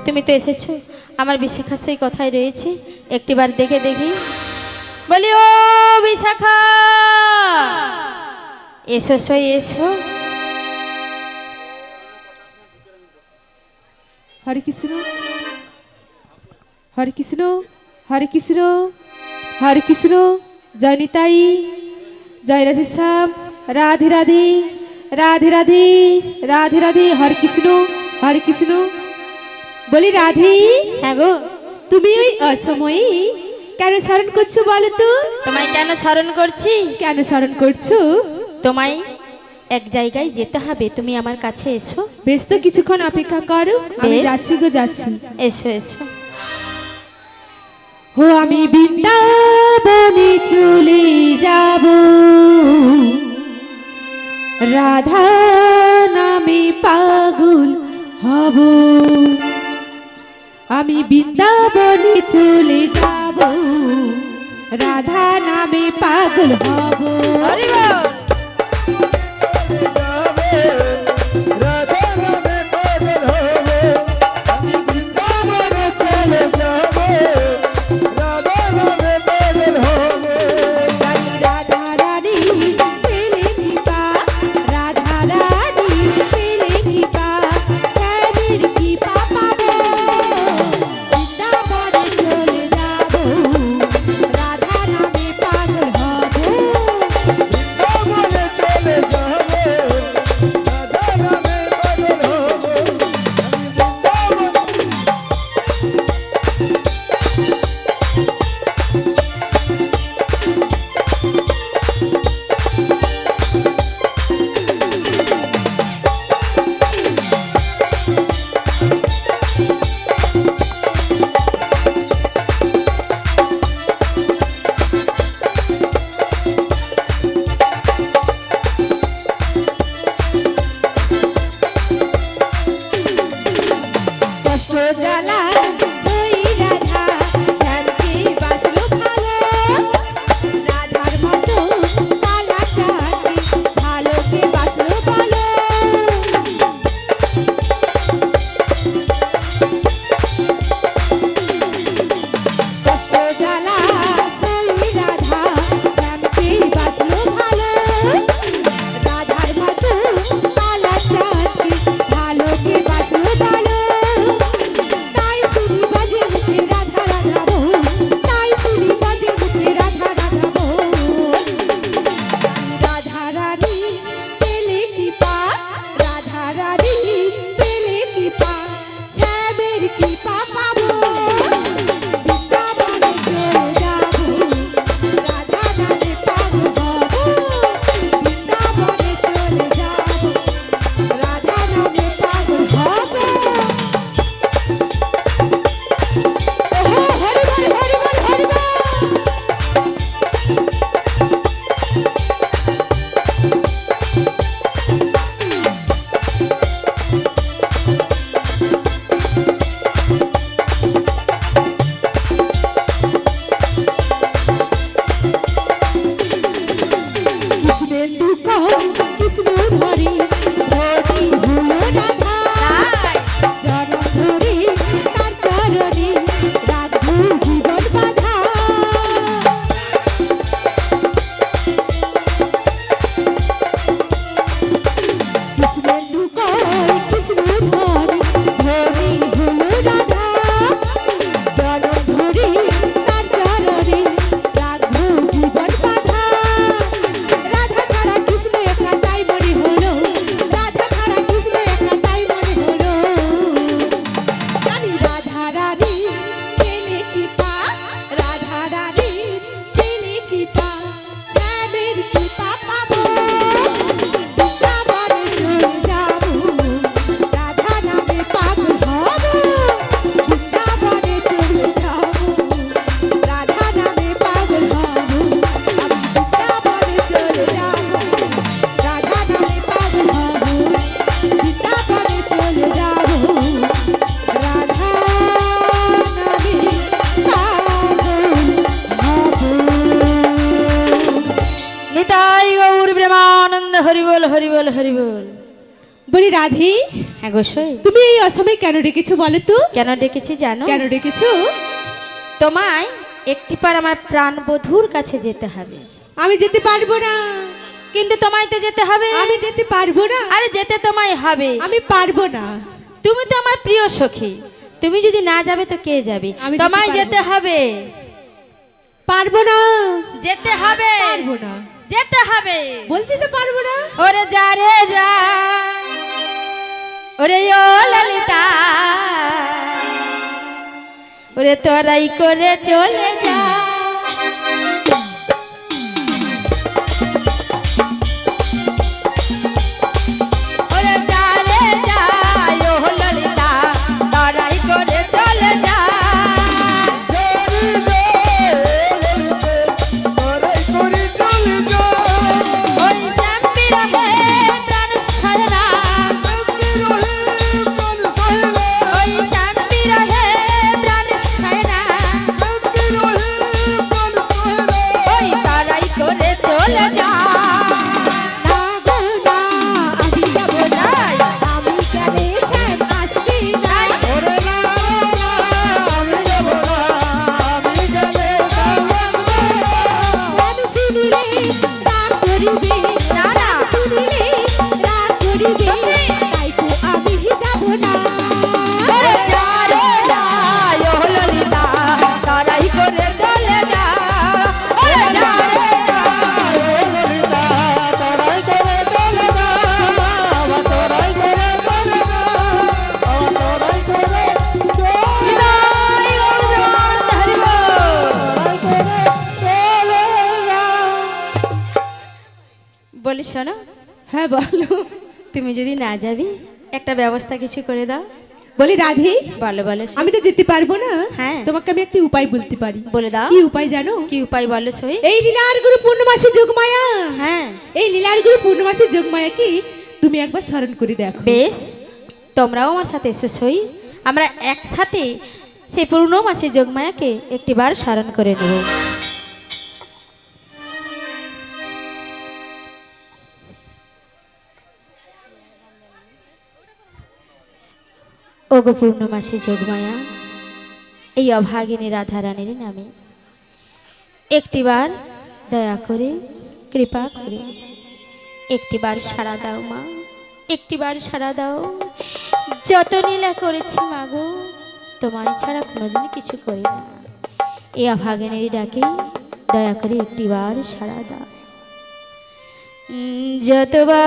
Speaker 3: তুমি তো এসেছো, আমার বিশাখা সেই কথাই রয়েছে, একটিবার দেখে দেখি। বলি ও বিশাখা, এসো সই এসো।
Speaker 6: হরে কৃষ্ণ হরে কৃষ্ণ হরে কৃষ্ণ হরে কৃষ্ণ। জয় নিতাই, জয় রাধে শ্যাম, রাধে রাধে রাধে রাধে রাধে রাধে। হরে কৃষ্ণ হরে কৃষ্ণ। বলি রাধে,
Speaker 3: হ্যাঁ গো,
Speaker 6: তুমি ওই অসময়ে কেন স্মরণ করছো বলো তো?
Speaker 3: তোমায় কেন স্মরণ করছি?
Speaker 6: কেন স্মরণ করছো?
Speaker 3: তোমায় এক জায়গায় যেতে হবে, তুমি আমার কাছে এসো।
Speaker 6: বেশ, তো কিছুক্ষণ অপেক্ষা করো, আমি
Speaker 3: বেশ।
Speaker 6: যাচ্ছি গো যাচ্ছি।
Speaker 3: এসো এসো।
Speaker 6: ও আমি বৃন্দাবনে চলে যাব, রাধা নামে পাগল আমি বৃন্দাবনে চলে যাব, রাধা নামে পাগল হব।
Speaker 3: হরি বল।
Speaker 1: রাধা নামে পাগল হব, আমি বৃন্দাবনে চলে যাব, রাধা নামে পাগল হব।
Speaker 6: রাধা রানী পেলে কৃপা, রাধা রানী পেলে কৃপা, শ্যামের কৃপা পাবো। বৃন্দাবনে চলে যাব, রাধা নামে পাগল হব।
Speaker 1: বৃন্দাবনে চলে যাব, রাধা নামে পাগল হব, আমি বৃন্দাবনে।
Speaker 6: কষ্ট জ্বালা সই রাধা, শ্যামকে বাসলো ভালো। রাধার মতো কালা চাঁদকে ভালোকে বাসলো ভালো। কষ্ট জ্বালা সই রাধা, শ্যামকে বাসলো ভালো। রাধার মতো কালা চাঁদকে ভালোকে বাসলো ভালো। তাই শুনি বাজে মুখে রাধা রাধা বল, তাই শুনি বাজে মুখে রাধা রাধা বল। রাধা রানী পেলে কৃপা, রাধা রানী পেলে কৃপা, শ্যামের কৃপা পাবো। বৃন্দাবনে চলে যাব, রাধা নামে পাগল হব। বৃন্দাবনে চলে যাব, রাধা নামে পাগল হব। ওহো হরি বল হরি বল হরি বল। কৃষ্ণেন্দু কম কৃষ্ণ ধরি, ধরি হলো রাধা। চরণ ধরি তার চরণে রাখবো জীবন বাঁধা। কৃষ্ণেন্দু কম কৃষ্ণ ধরি, ধরি হলো রাধা। চরণ ধরি তার চরণে রাখবো জীবন বাঁধা। রাধা ছাড়া কৃষ্ণ একা তাই মনে হলো, রাধা ছাড়া কৃষ্ণ একা তাই মনে হলো। জানি রাধা রানী পেলে কৃপা, রাধা রানী পেলে কৃপা, শ্যামের কৃপা পাবো। বৃন্দাবনে চলে যাব, রাধা নামে পাগল হব। বৃন্দাবনে চলে যাব, রাধা নামে পাগল হব। আমি বৃন্দাবনে চলে যাব, রাধা নামে পাগল হব। বৃন্দাবনে চলে যাব, রাধা নামে পাগল হব।
Speaker 3: নিতাই গৌর প্রেমানন্দ। হরি বল হরি বল হরি বল।
Speaker 6: বলি রাধে,
Speaker 3: হ্যাঁ গোসাই,
Speaker 6: তুমি এই অসময়ে কেন ডেকেছো বলো তো?
Speaker 3: কেন ডেকেছি জানো?
Speaker 6: কেন ডেকেছো?
Speaker 3: তোমায় একটিবার আমার প্রাণবধূর কাছে যেতে হবে।
Speaker 6: আমি যেতে পারবো না,
Speaker 3: কিন্তু তোমায় তো যেতে হবে।
Speaker 6: আমি যেতে পারবো না,
Speaker 3: আরে যেতে তোমায় হবে।
Speaker 6: আমি পারবো না।
Speaker 3: তুমি তো আমার প্রিয় সখী, তুমি যদি না যাবে তো কে যাবে?
Speaker 6: আমি যেতে
Speaker 3: তোমায়
Speaker 6: পারবো
Speaker 3: যেতে
Speaker 6: না।
Speaker 3: হবে,
Speaker 6: পারবো না,
Speaker 3: যেতে হবে,
Speaker 6: পারবো না,
Speaker 3: যেতে হবে।
Speaker 6: বলছি তো পারবো না।
Speaker 3: ওরে যা রে যা, ওরে ও ললিতা, ওরে তোরাই করে চলে যা। ওরে যা রে যা, ও ললিতা, তোরাই করে চলে যা। ওই শ্যামবি রহে প্রাণ ছাড়না, ওই শ্যামবি রহে বলি শোনো,
Speaker 6: হ্যাঁ বলো।
Speaker 3: তুমি যদি না যাবি একটা ব্যবস্থা কিছু করে দাও।
Speaker 6: বলি রাধে,
Speaker 3: বলো বলো
Speaker 6: আমি তো যেতে পারবো না।
Speaker 3: হ্যাঁ।
Speaker 6: তোমাকে আমি একটি উপায় বলতে পারি।
Speaker 3: বলে দাও।
Speaker 6: কি উপায় জানো?
Speaker 3: কি উপায় বলো সই?
Speaker 6: এই লীলার গুরু পূর্ণমাসী যোগমায়া,
Speaker 3: হ্যাঁ
Speaker 6: এই লীলার গুরু পূর্ণমাসী যোগমায়াকে তুমি একবার স্মরণ করে দেখো।
Speaker 3: বেশ, তোমরাও আমার সাথে এসো সই, আমরা একসাথে সেই পূর্ণমাসী যোগমায়াকে একটিবার স্মরণ করে নেব। ওগো পূর্ণমাসী যোগমায়া, এই অভাগিনী রাধারানীর নামে একটিবার দয়া করে কৃপা করে একটিবার সাড়া দাও মা, একটিবার সাড়া দাও। যত লীলা করেছি মাগো, তোমায় ছাড়া কোনোদিন কিছু করি না। এই অভাগিনীর ডাকে দয়া করে একটিবার সাড়া দাও। যতবার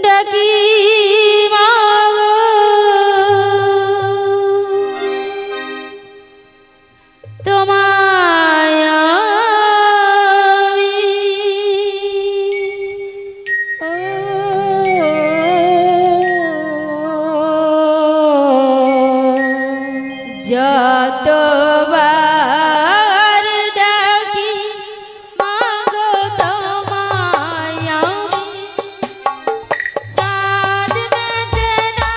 Speaker 3: ডাকি মাগো, তোমায় আমি যতবার ডাকি মাগো, তোমায় আমি সাধ মেটে না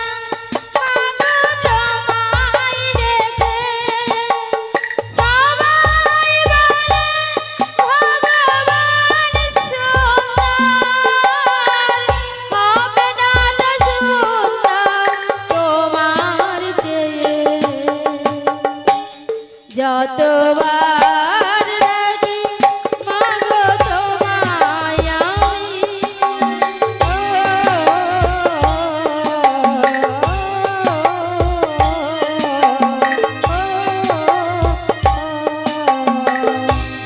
Speaker 3: মাগো, তোমায় দেখে সবাই বলে ভগবান সুন্দর, হবে না তো সুন্দর তোমার চেয়ে। যতবার ডাকি মাগো, তোমায় আমি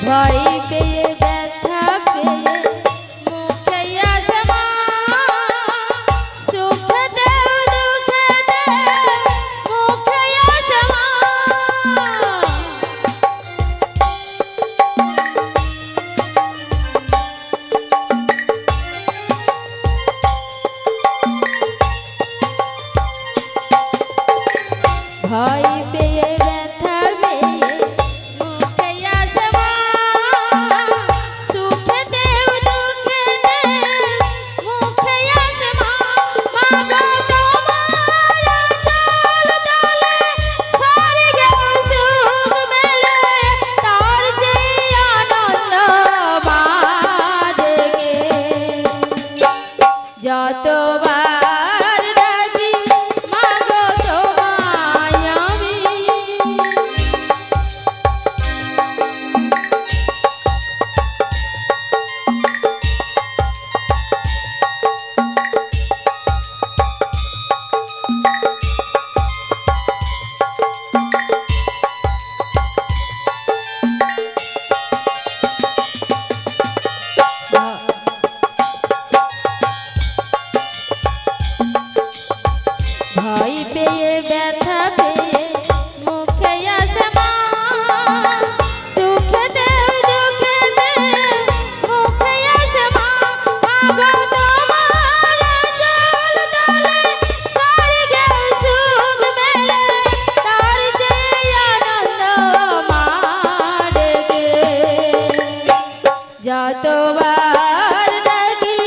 Speaker 3: ভয় পেয়ে ব্যথা পেয়ে মুখে আসে মা, সুখ দেও দুঃখ দেও মুখে আসে মা। ভয় পেয়ে ব্যথা পেয়ে মুখে আসে মা, সুখ দেও দুঃখ দেও মুখে আসে মা। মাগো তোমার আঁচল তলে স্বর্গে সুখ মেলে, তার যে আনন্দ মা দেখে। যতবার ডাকি মাগো, তোমায় আমি ভয় পেয়ে ব্যথা পেয়ে মুখে আসে মা, সুখ দেও দুঃখ দেও মুখে আসে মা। মাগো তোমার আঁচল তলে স্বর্গে সুখ মেলে, তার যে আনন্দ মা ডেকে। যতবার ডাকি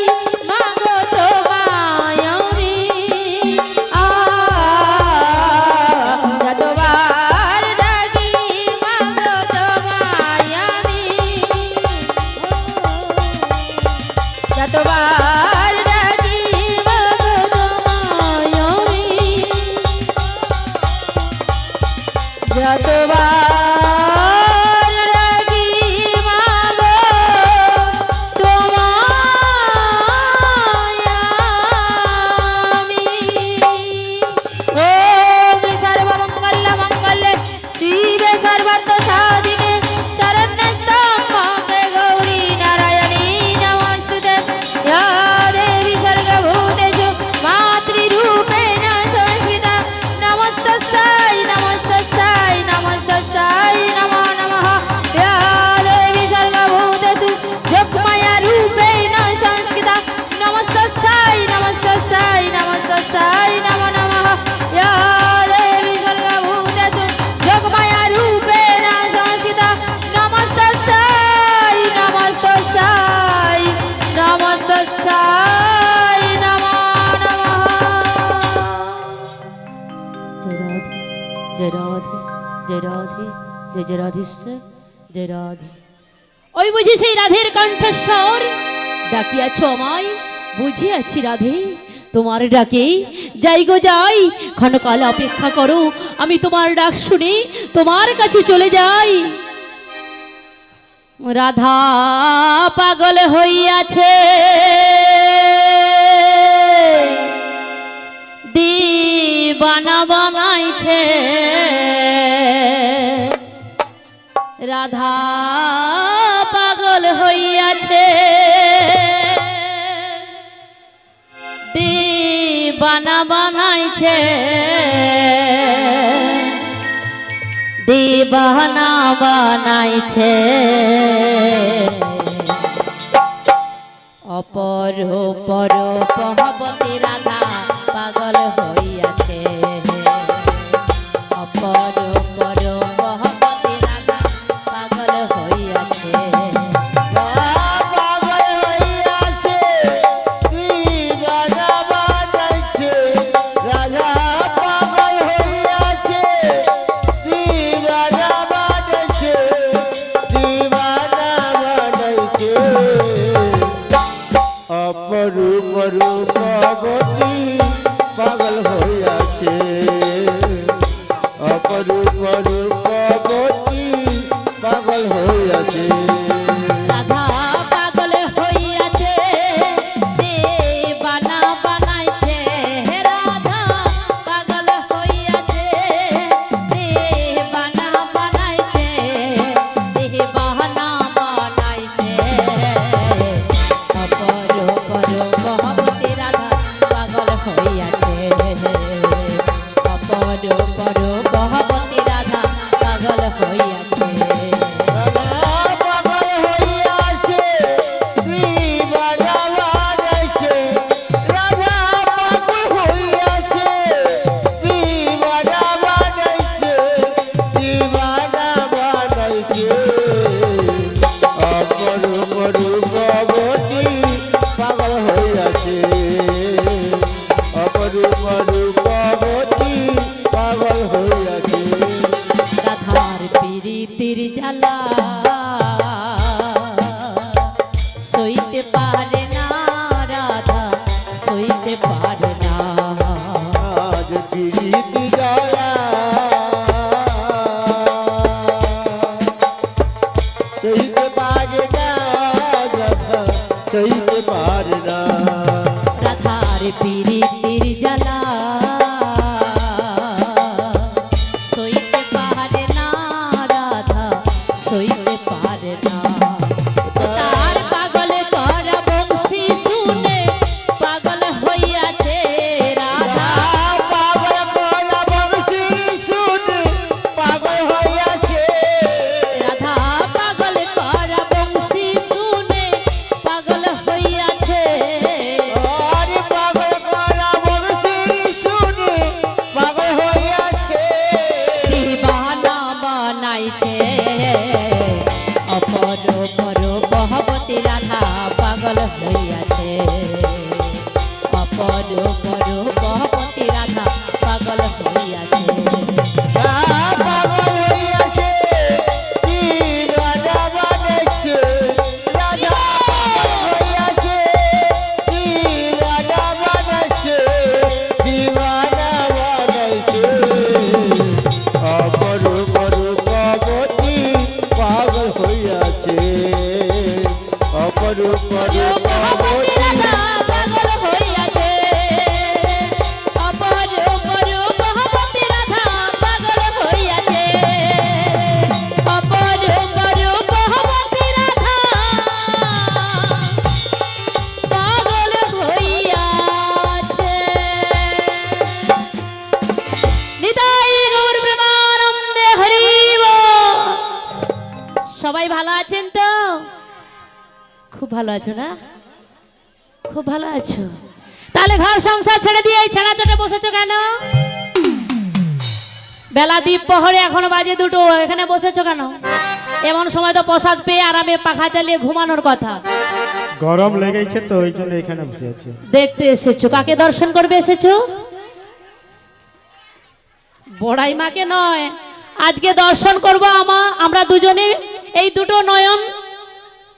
Speaker 3: মাগো, তোমায় আমি যতবার ডাকি মাগো, তোমায় আমি যতবার ডাকি মাগো, তোমায় আমি যতবার ডাকি মাগো, তোমায় আমি। ওম সর্বমঙ্গল মঙ্গলে শিবে সর্বার্থ সাধিকে শরণ্যে ত্র্যম্বকে গৌরী নারায়ণী নমস্তুতে। জয় রাধে, জয় জয় রাধেশ্বর, জয় রাধে। ওই বুঝি সেই রাধের কণ্ঠস্বর, ডাকিয়াছ আমায়, বুঝিয়াছি রাধে তোমার ডাকে যাই গো যাই, ক্ষণকাল অপেক্ষা করো, আমি তোমার ডাক শুনে তোমার কাছে চলে যাই। রাধা পাগল হইয়াছে, দিবানা বানাইছে, রাধা পাগল হইয়াছে, দিবানা বানাইছে, দিবানা বানাইছে, অপর পর পহবতী রাধা পাগল হইয়াছে, অপর পর পহবতী রাধা পাগল হইয়াছে।
Speaker 1: পাগল হইয়াছে, অপরূপ রূপবতী পাগল হইয়াছে।
Speaker 3: রাধা পাগল হইয়াছে, দিবানা বানাইছে, রাধা পাগল হইয়াছে, দিবানা বানাইছে, দিবানা বানাইছে, অপর পহবতী রাধা পাগল হইয়াছে, অপর পহবতী রাধা পাগল হইয়াছে। রাধার পিরিতির জ্বালা সইতে পারে না, রাধা সইতে পারে না,
Speaker 1: আজ পিরিতি জ্বালা সইতে পারে না, রাধা সইতে পারে না।
Speaker 3: রাধার পিরিতির জ্বালা সইতে পারে না, রাধা সইতে পারে না, তার পাগল করা বংশী শুনে পাগল হইয়াছে, রাধা
Speaker 1: পাগল করা বংশী শুনে পাগল হইয়াছে,
Speaker 3: রাধা পাগল করা বংশী শুনে পাগল হইয়াছে,
Speaker 1: আরে পাগল করা বংশী শুনে পাগল হইয়াছে।
Speaker 3: দিবানা বানাইছে, অপর পর পহবতী রাধা পাগল হইয়াছে, অপর পর পহবতী রাধা পাগল হইয়াছে।
Speaker 1: পাগল হইয়াছে, দিবানা বানাইছে, রাধা পাগল হইয়াছে, দিবানা বানাইছে, দিবানা বানাইছে, অপরূপ রূপবতী পাগল হইয়াছে, অপরূপ
Speaker 3: পহবতী
Speaker 1: রূপবতী
Speaker 3: রাধা পাগল হইয়াছে, অপর পর পহবতী রাধা পাগল হইয়াছে, অপর পর পহবতী রাধা পাগল হইয়াছে। নিতাই গৌর প্রেমানন্দে হরি বল। সবাই ভালো আছেন তো? খুব ভালো আছো না? খুব ভালো আছো? তাহলে ঘর সংসার ছেড়ে দিয়ে এই ছেঁড়া চটে বসেছো কেন? বেলা দ্বীপ প্রহরে এখনো বাজে 2টো, এখানে বসেছো কেন? এমন সময় তো প্রসাদ পেয়ে আরামে পাখা চালিয়ে ঘুমানোর কথা।
Speaker 5: গরম লেগেছে তো ওই জন্য এখানে বসে আছি।
Speaker 3: দেখতে এসেছো, কাকে দর্শন করবে এসেছো? বড়াই মাকে নয়,
Speaker 7: আজকে দর্শন করব আমরা দুজনে এই দুটো নয়ন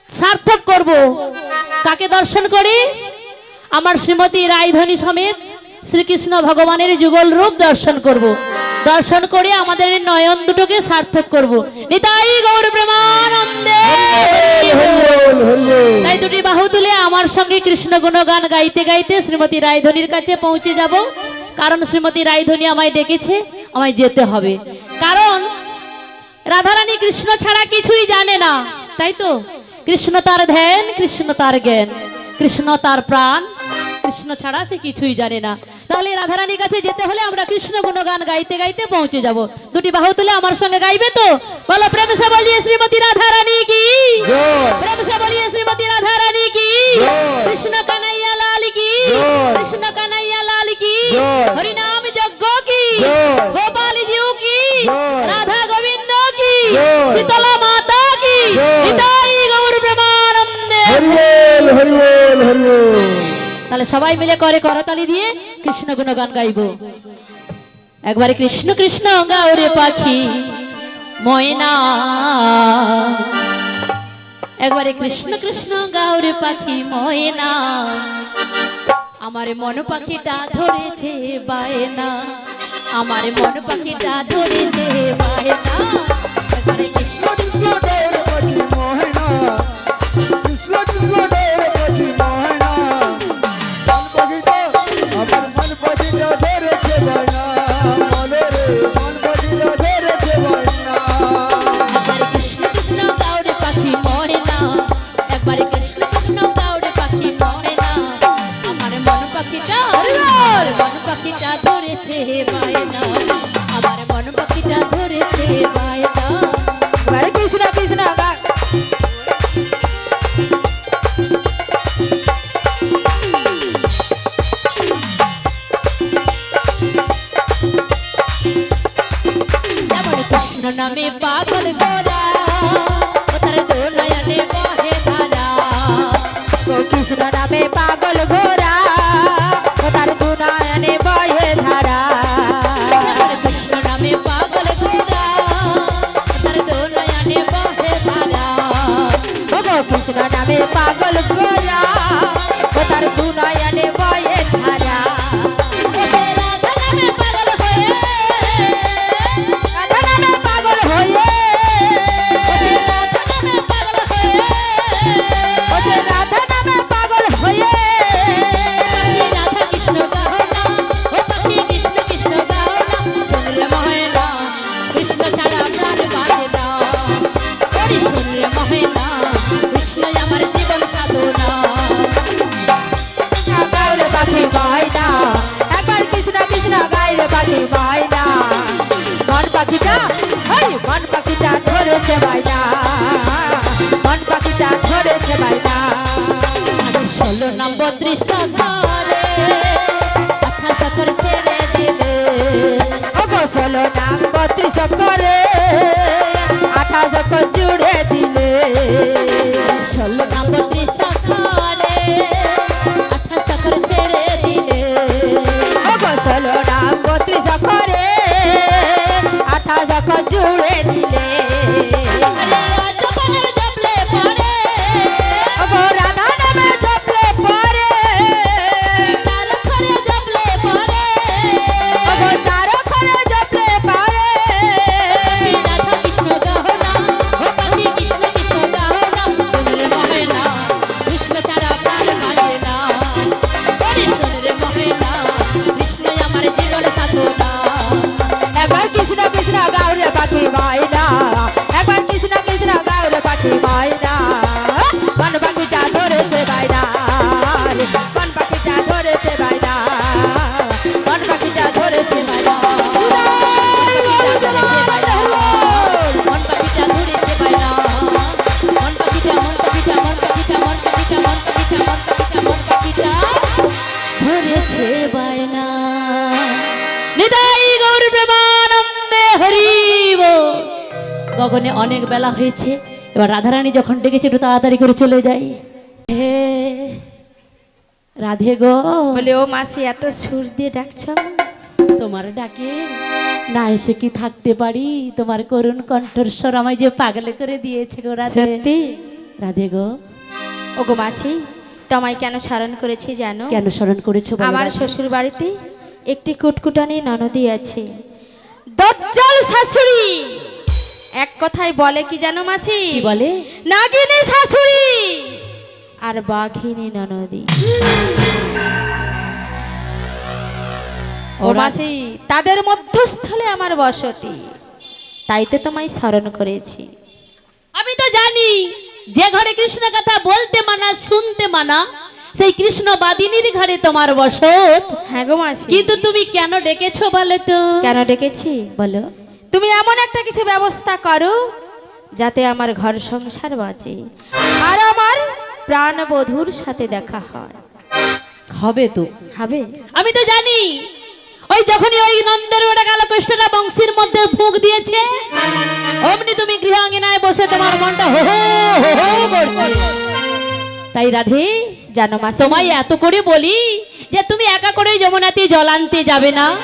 Speaker 7: সার্থক করব। কাকে দর্শন করি? আমার শ্রীমতী রায়ধনী সমেত শ্রীকৃষ্ণ ভগবানের যুগল রূপ দর্শন করব। দর্শন করে আমাদের এই নয়ন দুটোকে সার্থক করব। নিতাই গৌর প্রেমানন্দে। তাই দুটি বাহু তুলে আমার সঙ্গে কৃষ্ণ গুণগান গাইতে গাইতে শ্রীমতী রায়ধনীর কাছে পৌঁছে যাব। কারণ শ্রীমতী রায়ধনী আমায় ডেকেছে, আমায় যেতে হবে। কারণ রাধারানী কৃষ্ণ ছাড়া কিছুই জানে না, তাই তো? কৃষ্ণ তার ধ্যান, কৃষ্ণ তার জ্ঞান, কৃষ্ণ তার প্রাণ, কৃষ্ণ ছাড়া সে কিছুই জানে না। তাহলে রাধারানীর কাছে যেতে হলে আমরা কৃষ্ণ গুণগান গাইতে গাইতে পৌঁছে যাব। দুটি বাহু তুলে আমার সঙ্গে গাইবে তো? বলো প্রেম সে বলিয়ে শ্রীমতী রাধারানী কি, প্রেম সে বলিয়ে শ্রীমতী রাধারানী কি, কৃষ্ণ কানাইয়া লাল কি, কৃষ্ণ কানাইয়া লাল কি, হরিনাম যজ্ঞ কি, গোপাল জিউ কি, রাধা গোবিন্দ কি, শীতলা মাতা কি, নিতাই গৌর প্রেমানন্দে। তাহলে সবাই মিলে করে করতালি দিয়ে কৃষ্ণ গুণগান গাইব। একবারে কৃষ্ণ কৃষ্ণ গাও রে পাখি ময়না, একবারে কৃষ্ণ কৃষ্ণ গাও রে পাখি ময়না, আমার মন পাখিটা ধরেছে বায়না, আমার মন পাখিটা ধরেছে বায়না, একবারে কৃষ্ণ কৃষ্ণ গাও রে পাখি
Speaker 1: ময়না, কৃষ্ণ কৃষ্ণ গাও রে পাখি ময়না, আমার মন পাখিটা ধরেছে বায়না, বলো রে মন পাখিটা ধরেছে বায়না।
Speaker 7: একবারে কৃষ্ণ কৃষ্ণ গাও রে পাখি ময়না, একবারে কৃষ্ণ কৃষ্ণ গাও রে পাখি ময়না, আমার মন পাখিটা মন পাখিটা ধরেছে বায়না, আমার মন পাখিটা ধরেছে বায়না।
Speaker 3: এবারে কৃষ্ণ কৃষ্ণ গা
Speaker 7: যেমন কৃষ্ণ নামে পাগল গোরা, ও তার দোলনে বহে ধারা,
Speaker 3: কৃষ্ণ নামে পাগল ঘোরা, ও তার গুণায়নে বয়ে ধারা।
Speaker 7: যেমন কৃষ্ণ নামে পাগল গোরা, ও তার দোলনে বহে ধারা,
Speaker 3: ওগো কৃষ্ণ নামে পাগল ঘোরা, ও তার গুণায়নে বয়ে ধারা।
Speaker 7: সে রাধা নামে পাগল হয়ে,
Speaker 3: রাধা নামে পাগল হয়ে,
Speaker 7: সে রাধা নামে পাগল হয়ে,
Speaker 3: ও যে রাধা নামে পাগল হয়ে,
Speaker 7: পাখি রাধা কৃষ্ণ গাও না, ও পাখি কৃষ্ণ কৃষ্ণ গাও না, শুনলে মহেনা কৃষ্ণ ছাড়া প্রাণ বাঁধে না, ওরে শুনলে মহেনা কৃষ্ণ আমার জীবন সাধনা।
Speaker 3: গাইলে পাখি ময়না, একবার কৃষ্ণ কৃষ্ণ গাইলে পাখি ময়না, মন পাখিটা মন পাখিটা ধরেছে বাইনা, মন পাখিটা ধরেছে বাইনা।
Speaker 7: 16 নম্বর ত্রিশাখারে আঠা সাকর ছেড়ে দিলে,
Speaker 3: ওগো 16 নাম 32 করে 28 জুড়ে দিলে,
Speaker 7: 16 নম্বর ত্রিশাখারে আঠা সাকর ছেড়ে দিলে,
Speaker 3: ওগো 16 নাম 32 করে 28 জুড়ে দিলে।
Speaker 7: আরে যখন জপলে পরে,
Speaker 3: ওগো রাধা নামে জপলে পরে,
Speaker 7: তার করে জপলে পরে,
Speaker 3: ওগো চার করে জপলে পরে,
Speaker 7: পাখি রাধা কৃষ্ণ গাও না, ও পাখি কৃষ্ণ কৃষ্ণ গাও না, শুনলে মহেনা কৃষ্ণ ছাড়া প্রাণ বাঁধে না, ওরে শুনলে মহেনা কৃষ্ণ আমার জীবন সাধনা।
Speaker 3: একবার কৃষ্ণ কৃষ্ণ গাও রে পাখি ময়না, একবার কৃষ্ণ কৃষ্ণ গাও রে পাখি ময়না, মন পাখিটা ধরেছে বাইনা, মন পাখিটা ধরেছে বাইনা, মন পাখিটা ধরেছে বাইনা।
Speaker 7: মন পাখিটা ধরেছে বায়না, মন পাখিটা মন পাখিটা মন পাখিটা মন পাখিটা মন পাখিটা মন পাখিটা মন পাখিটা ধরেছে বায়না। নিতাই গৌর প্রেমানন্দে হরি বল। গগনে অনেক বেলা হয়েছে, এবার রাধারানী যখন ডেকেছে একটু তাড়াতাড়ি করে চলে যাই। হে রাধে গো,
Speaker 3: বলে ও মাসি এত সুর দিয়ে ডাকছ?
Speaker 7: তোমার ডাকে না এসে কি থাকতে পারি? তোমার করুণ কণ্ঠস্বর আমায় যে পাগলে করে দিয়েছে গো রাধে।
Speaker 3: সত্যি?
Speaker 7: রাধে গো,
Speaker 3: ওগো মাসি, তোমায় কেন স্মরণ করেছি জানো?
Speaker 7: কেন স্মরণ করেছো বলো
Speaker 3: আমার
Speaker 7: রাধে?
Speaker 3: শ্বশুর বাড়িতে একটি কুটকুটানি ননদি আছে, দজ্জাল শাশুড়ি। এক কথায় বলে কি জানো মাসি?
Speaker 7: কি বলে?
Speaker 3: নাগিনী শাশুড়ি আর বাঘিনী ননদি। ও
Speaker 7: ওরা-
Speaker 3: মাসি, তাদের মধ্যস্থলে আমার বসতি, তাই তো তোমায় স্মরণ করেছি।
Speaker 7: আমি তো জানি যে ঘরে কৃষ্ণ কথা বলতে মানা শুনতে মানা সেই কৃষ্ণ বাদিনীর ঘরে তোমার বসত।
Speaker 3: হ্যাঁ গো মাসি।
Speaker 7: কিন্তু তুমি কেন ডেকেছো বলো তো?
Speaker 3: কেন ডেকেছি
Speaker 7: বলো।
Speaker 3: তুমি এমন একটা কিছু ব্যবস্থা করো যাতে আমার ঘর সংসার বাঁচে আর আমার প্রাণবধূর সাথে দেখা হয়।
Speaker 7: হবে তো।
Speaker 3: হবে?
Speaker 7: আমি তো জানি ওই যখনই ওই নন্দের ওটা কালো কৃষ্ণটা বংশীর মধ্যে ফুঁক দিয়েছে অমনি তুমি গৃহাঙ্গিনায় বসে তোমার মনটা হো হো হো হো করছে। তাই রাধে
Speaker 3: জানো মাসি,
Speaker 7: তোমায় এত করে বলি যে তুমি একা করে যমুনাতে জল আনতে যাবে না,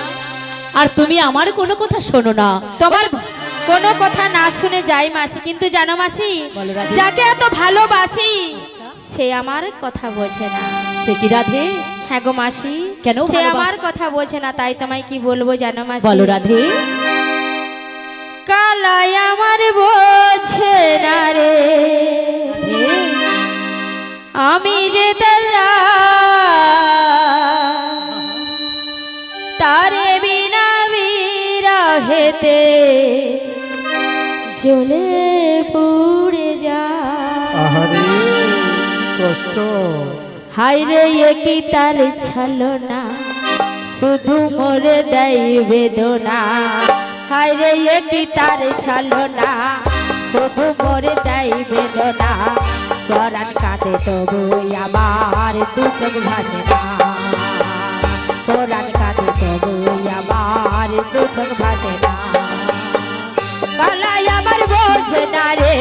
Speaker 7: আর তুমি আমার কোনো কথা শোনো না।
Speaker 3: তোমার কোনো কথা না শুনে যাই মাসি, কিন্তু জানো মাসি,
Speaker 7: বলো রাধে।
Speaker 3: যাকে এত ভালোবাসি সে আমার কথা বোঝে না।
Speaker 7: সে কি রাধে?
Speaker 3: হ্যাঁ গো মাসি,
Speaker 7: কেন
Speaker 3: সে
Speaker 7: ভালোবাসে?
Speaker 3: আমার কথা বোঝে না, তাই তোমায় কি বলবো জানো মাসি?
Speaker 7: বলো রাধে।
Speaker 3: কালাই আমার বোঝে না রে, আমি যে তারে বিনা বিরহেতে জ্বলে পুড়ে যায়।
Speaker 5: আহারে কষ্ট।
Speaker 3: হায় রে এ কি তার ছলনা, শুধু মোরে দেয় বেদনা। হায় রে এ কি তার ছলনা, শুধু মোরে দেয় বেদনা। পরাণ কাঁদে তবু আমার দু চোখ ভাসে না। পরাণ কাঁদে তবু আমার দু চোখ ভাসে না। কালাই আমার বোঝে না রে,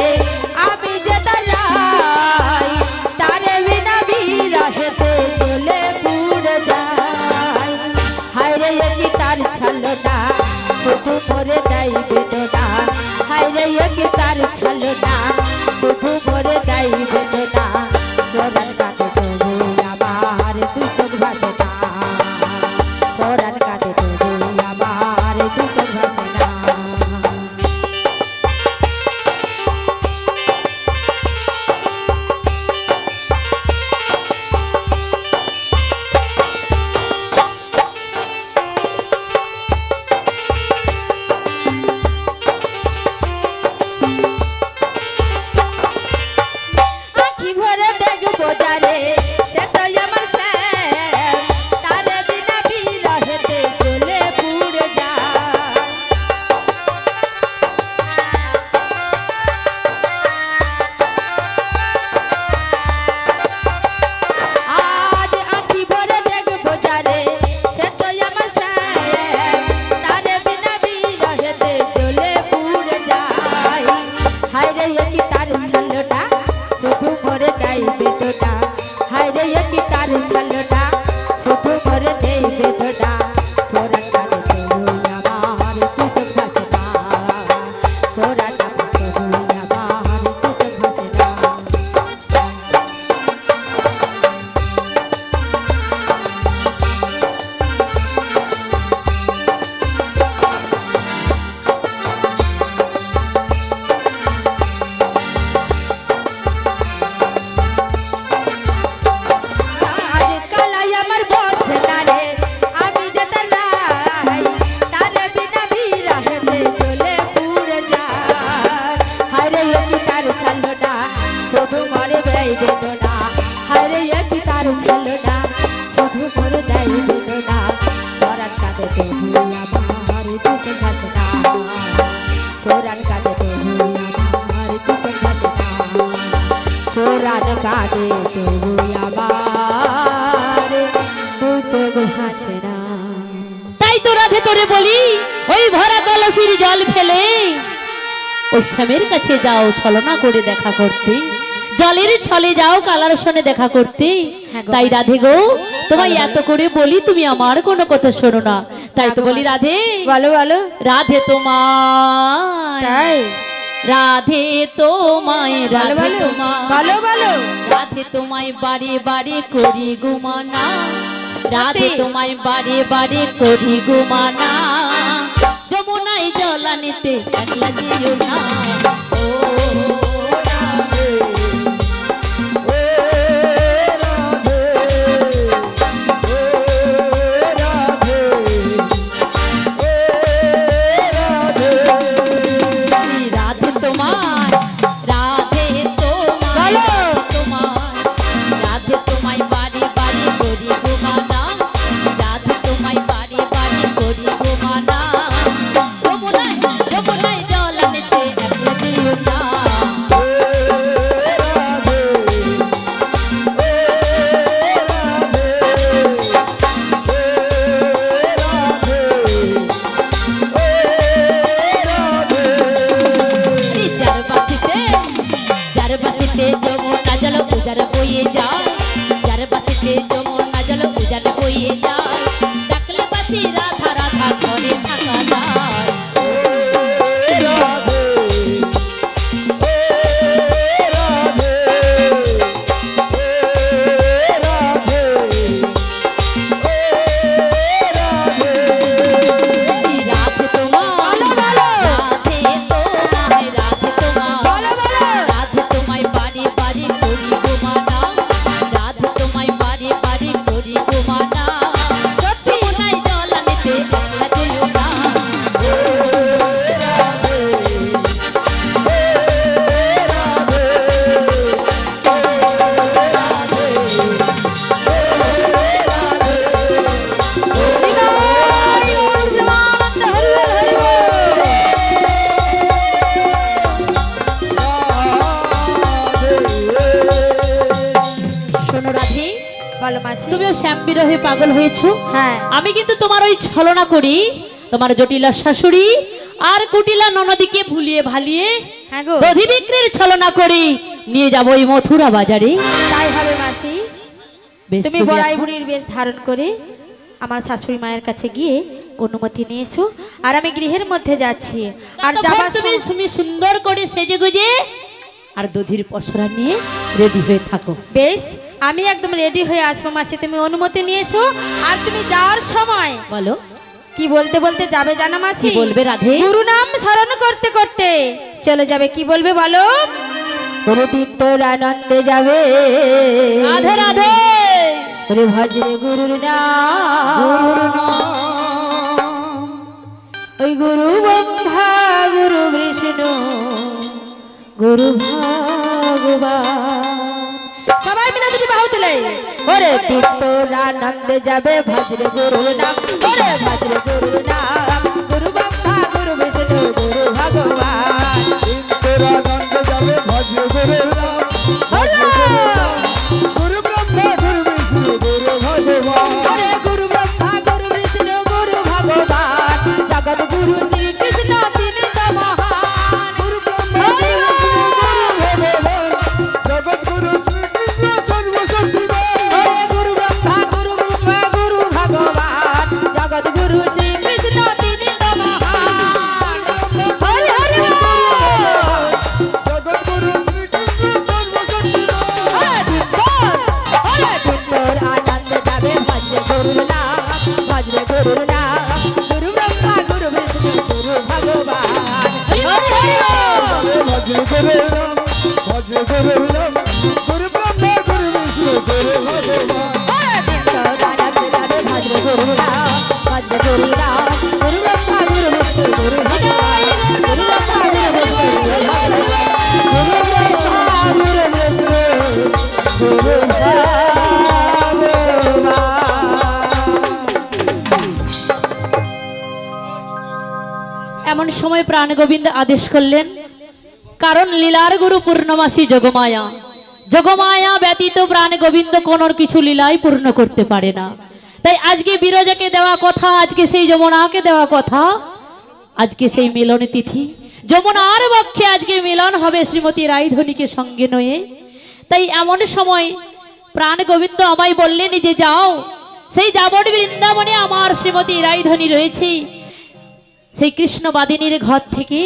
Speaker 3: আমি যে তারাই তারে বিনা বিরহেতে জ্বলে পুড়ে যায়। হায় রে এ কি তার ছলনা, শুধু মোরে দেয় বেদনা। হায় রে এ কি তার ছলনা, শুধু মোরে দেয় বেদনা। পরাণ কাঁদে তবু আমার দু চোখ ভাসে না। পরাণ কাঁদে তবু আমার দু চোখ ভাসে না। আখি ভরে দেখবো যারে, সে তো আমার স্যার, তারে বিনা বিরহেতে জ্বলে পুড়ে যায়। আজ আখি ভরে দেখবো যারে, সে তো আমার স্যার, তারে বিনা বিরহেতে জ্বলে পুড়ে যায়। হায় রে এ কি তার ছলনা, শুধু মোরে দেয় বেদনা। হায় রে এ কি তার ছলনা, শুধু মোরে দেয় বেদনা। পরাণ কাঁদে তবু আমার দু চোখ ভাসে না। পরাণ কাঁদে তবু আমার দু চোখ ভাসে না। আজ কালাই আমার বোঝে না রে, আমি যে তারাই তারে বিনা বিরহেতে জ্বলে পুড়ে যায়। হায় রে এ কি তার ছলনা, শুধু মোরে দেয় বেদনা। হায় রে এ কি তার ছলনা, শুধু মোরে দেয় বেদনা। পরাণ কাঁদে তবু আমার দু চোখ ভাসে না। পরাণ কাঁদে তবু আমার দু চোখ ভাসে না। পরাণ কাঁদে তবু আমার দু চোখ ভাসে না।
Speaker 7: তাই তো রাধে তোরে বলি ওই ভরা কলসির জল ফেলে ওই শ্যামের কাছে যাও ছলনা করে দেখা করতে। জলের ছলে যাও কালার সনে দেখা করতে।
Speaker 3: হ্যাঁ গো।
Speaker 7: তাই রাধে গো তোমায় এত করে বলি তুমি আমার কোনো কথা শোনো না। তাই তো বলি রাধে
Speaker 3: বলো বলো
Speaker 7: রাধে তোমায়
Speaker 3: তাই
Speaker 7: রাধে তোমায়
Speaker 3: বলো
Speaker 7: রাধে
Speaker 3: বলো
Speaker 7: তোমায়
Speaker 3: বলো বলো
Speaker 7: রাধে তোমায় বাড়ি বাড়ি করি গুমানা রাধে
Speaker 3: সত্যি?
Speaker 7: তোমায় বাড়ি বাড়ি করি গুমানা যমুনায় জলানিতে একলা যেও না ও রাধে রাধে তোমায় রাধে তোমায়
Speaker 3: বলো।
Speaker 7: রাধে তোমায় বাড়ি বাড়ি করি গুমানা রাধে তোমায় বাড়ি বাড়ি করি গুমানা যমুনায় যমুনায় জলানিতে একলা যেও না যার বাসিতে যমুনা জল উজার বয়ে যায় যার বাসিতে যমুনা জল উজার বয়ে যায় ডাকলে বাসি রাধা রাধা করে থাকা যায় রাধে তোমায় রাধে তোমায় রাধে তোমায় রাধে তোমায় বাড়ি বাড়ি করি গুমানা রাধে তোমায় বাড়ি বাড়ি করি গুমানা যমুনায় জলানিতে একলা যেও না
Speaker 3: শোনো রাধে বলো মাসি
Speaker 7: তুমিও শ্যাম বিরহে পাগল হয়েছো
Speaker 3: হ্যাঁ
Speaker 7: আমি কিন্তু তোমার ওই ছলনা করি তোমার জটিলা শাশুড়ি আর কুটিলা ননদীকে ভুলিয়ে ভালিয়ে
Speaker 3: হ্যাঁ গো
Speaker 7: দধি বিক্রির ছলনা করি নিয়ে যাবো ওই মথুরা বাজারে
Speaker 3: তাই হবে মাসি
Speaker 7: বেশ,
Speaker 3: তুমি
Speaker 7: তুমি
Speaker 3: বড়াই
Speaker 7: এখন-
Speaker 3: বুড়ির বেশ ধারণ করে আমার শাশুড়ি মায়ের কাছে গিয়ে অনুমতি নিয়ে এসো আর আমি গৃহের মধ্যে যাচ্ছি আর
Speaker 7: ততক্ষণ
Speaker 3: যাবার
Speaker 7: তুমি তুমি সুন্দর করে সেজে গুজে আর দধির পসরা নিয়ে রেডি হয়ে থাকো
Speaker 3: বেশ আমি একদম রেডি হয়ে আসবো মাসি তুমি অনুমতি নিয়ে এসো আর তুমি যাওয়ার সময়
Speaker 7: বলো
Speaker 3: কি বলতে বলতে যাবে জানো মাসি
Speaker 7: কি বলবে রাধে
Speaker 3: গুরু নাম স্মরণ করতে করতে চলে যাবে কি বলবে বলো কোনদিন তোর আনন্দে যাবে
Speaker 7: রাধে রাধে
Speaker 3: রে ভজরে গুরুর নাম ওই গুরু ব্রহ্মা গুরু বিষ্ণু গুরু ভগবান সবাই মিলে দুটি বাহু তুলে ওরে দিন তোর আনন্দে যাবে ভজরে গুরুর নাম ওরে ভজরে গুরুর নাম গুরু ব্রহ্মা গুরু বিষ্ণু গুরু ভগবান ওরে গুরু ব্রহ্মা গুরু বিষ্ণু গুরু ভগবান জগৎ গুরু শ্রী কৃষ্ণ তিনি তো মহান গুরু ব্রহ্মা ওরে গুরু ব্রহ্মা গুরু ভগবান জগৎ গুরু শ্রী কৃষ্ণ তিনি তো মহান হরি হরি বল। ওরে দিনভর আনন্দ যাবে ভজরে গুরুর নাম ভজরে গুরুর নাম গুরু ব্রহ্মা গুরু বিষ্ণু গুরু ভগবান হরি হরি বল। ওরে দিনভর আনন্দ যাবে ভজরে গুরুর নাম ভজরে গুরুর নাম গুরু ব্রহ্মা গুরু বিষ্ণু গুরু ভগবান গুরু ব্রহ্মা গুরু বিষ্ণু গুরু ভগবান গুরু ব্রহ্মা গুরু বিষ্ণু গুরু ভগবান।
Speaker 7: এমন সময় প্রাণ গোবিন্দ আদেশ করলেন কারণ লীলার গুরু পূর্ণমাসী যোগমায়া যোগমায়া ব্যতীত প্রাণ গোবিন্দ কোন কিছু লীলাই পূর্ণ করতে পারে না তাই আজকে বিরজাকে দেওয়া কথা আজকে সেই যমুনাকে দেওয়া কথা আজকে সেই মিলন তিথি যমুনার বক্ষে আজকে মিলন হবে শ্রীমতী রায়ধনীকে সঙ্গে নয়ে তাই এমন সময় প্রাণ গোবিন্দ আমায় বললেন যে যাও সেই যাবট বৃন্দাবনে আমার শ্রীমতী রাইধনী রয়েছে, সেই কৃষ্ণবাদিনীর ঘর থেকে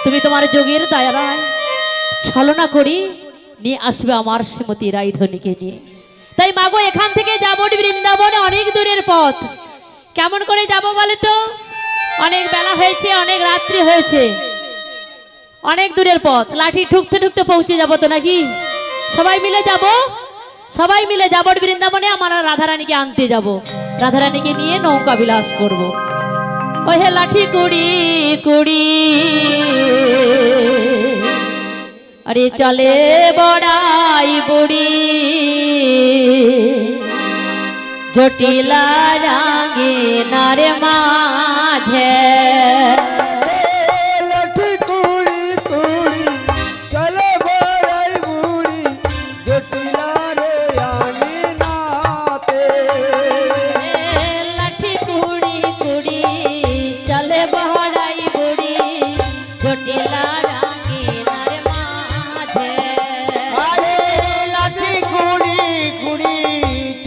Speaker 7: তুমি তোমার যোগের দয়ায় ছলনা করে নিয়ে আসবে আমার শ্রীমতী রাইধনীকে নিয়ে। তাই মাগো এখান থেকে যাবট বৃন্দাবনে অনেক দূরের পথ, কেমন করে যাব বলে তো? অনেক বেলা হয়েছে, অনেক রাত্রি হয়েছে, অনেক দূরের পথ, লাঠি ঠুকতে ঠুকতে পৌঁছে যাব তো নাকি? সবাই মিলে যাব, সবাই মিলে যাবট বৃন্দাবনে আমার রাধারানীকে আনতে যাব, রাধারানীকে নিয়ে নৌকা বিলাস করব। ওই হে লাঠি কুড়ি কুড়ি আরে চলে বড়াই বুড়ি, জটিলা রাঙে নারে মাঝে।
Speaker 1: লাঠি কুড়ি কুড়ি চলে বড়াই বুড়ি, জটিলা রে আনি নাতে।
Speaker 7: লাঠি কুড়ি কুড়ি চলে বড়াই বুড়ি, জটিলা রাঙে নারে মাঝে।
Speaker 1: আরে লাঠি কুড়ি কুড়ি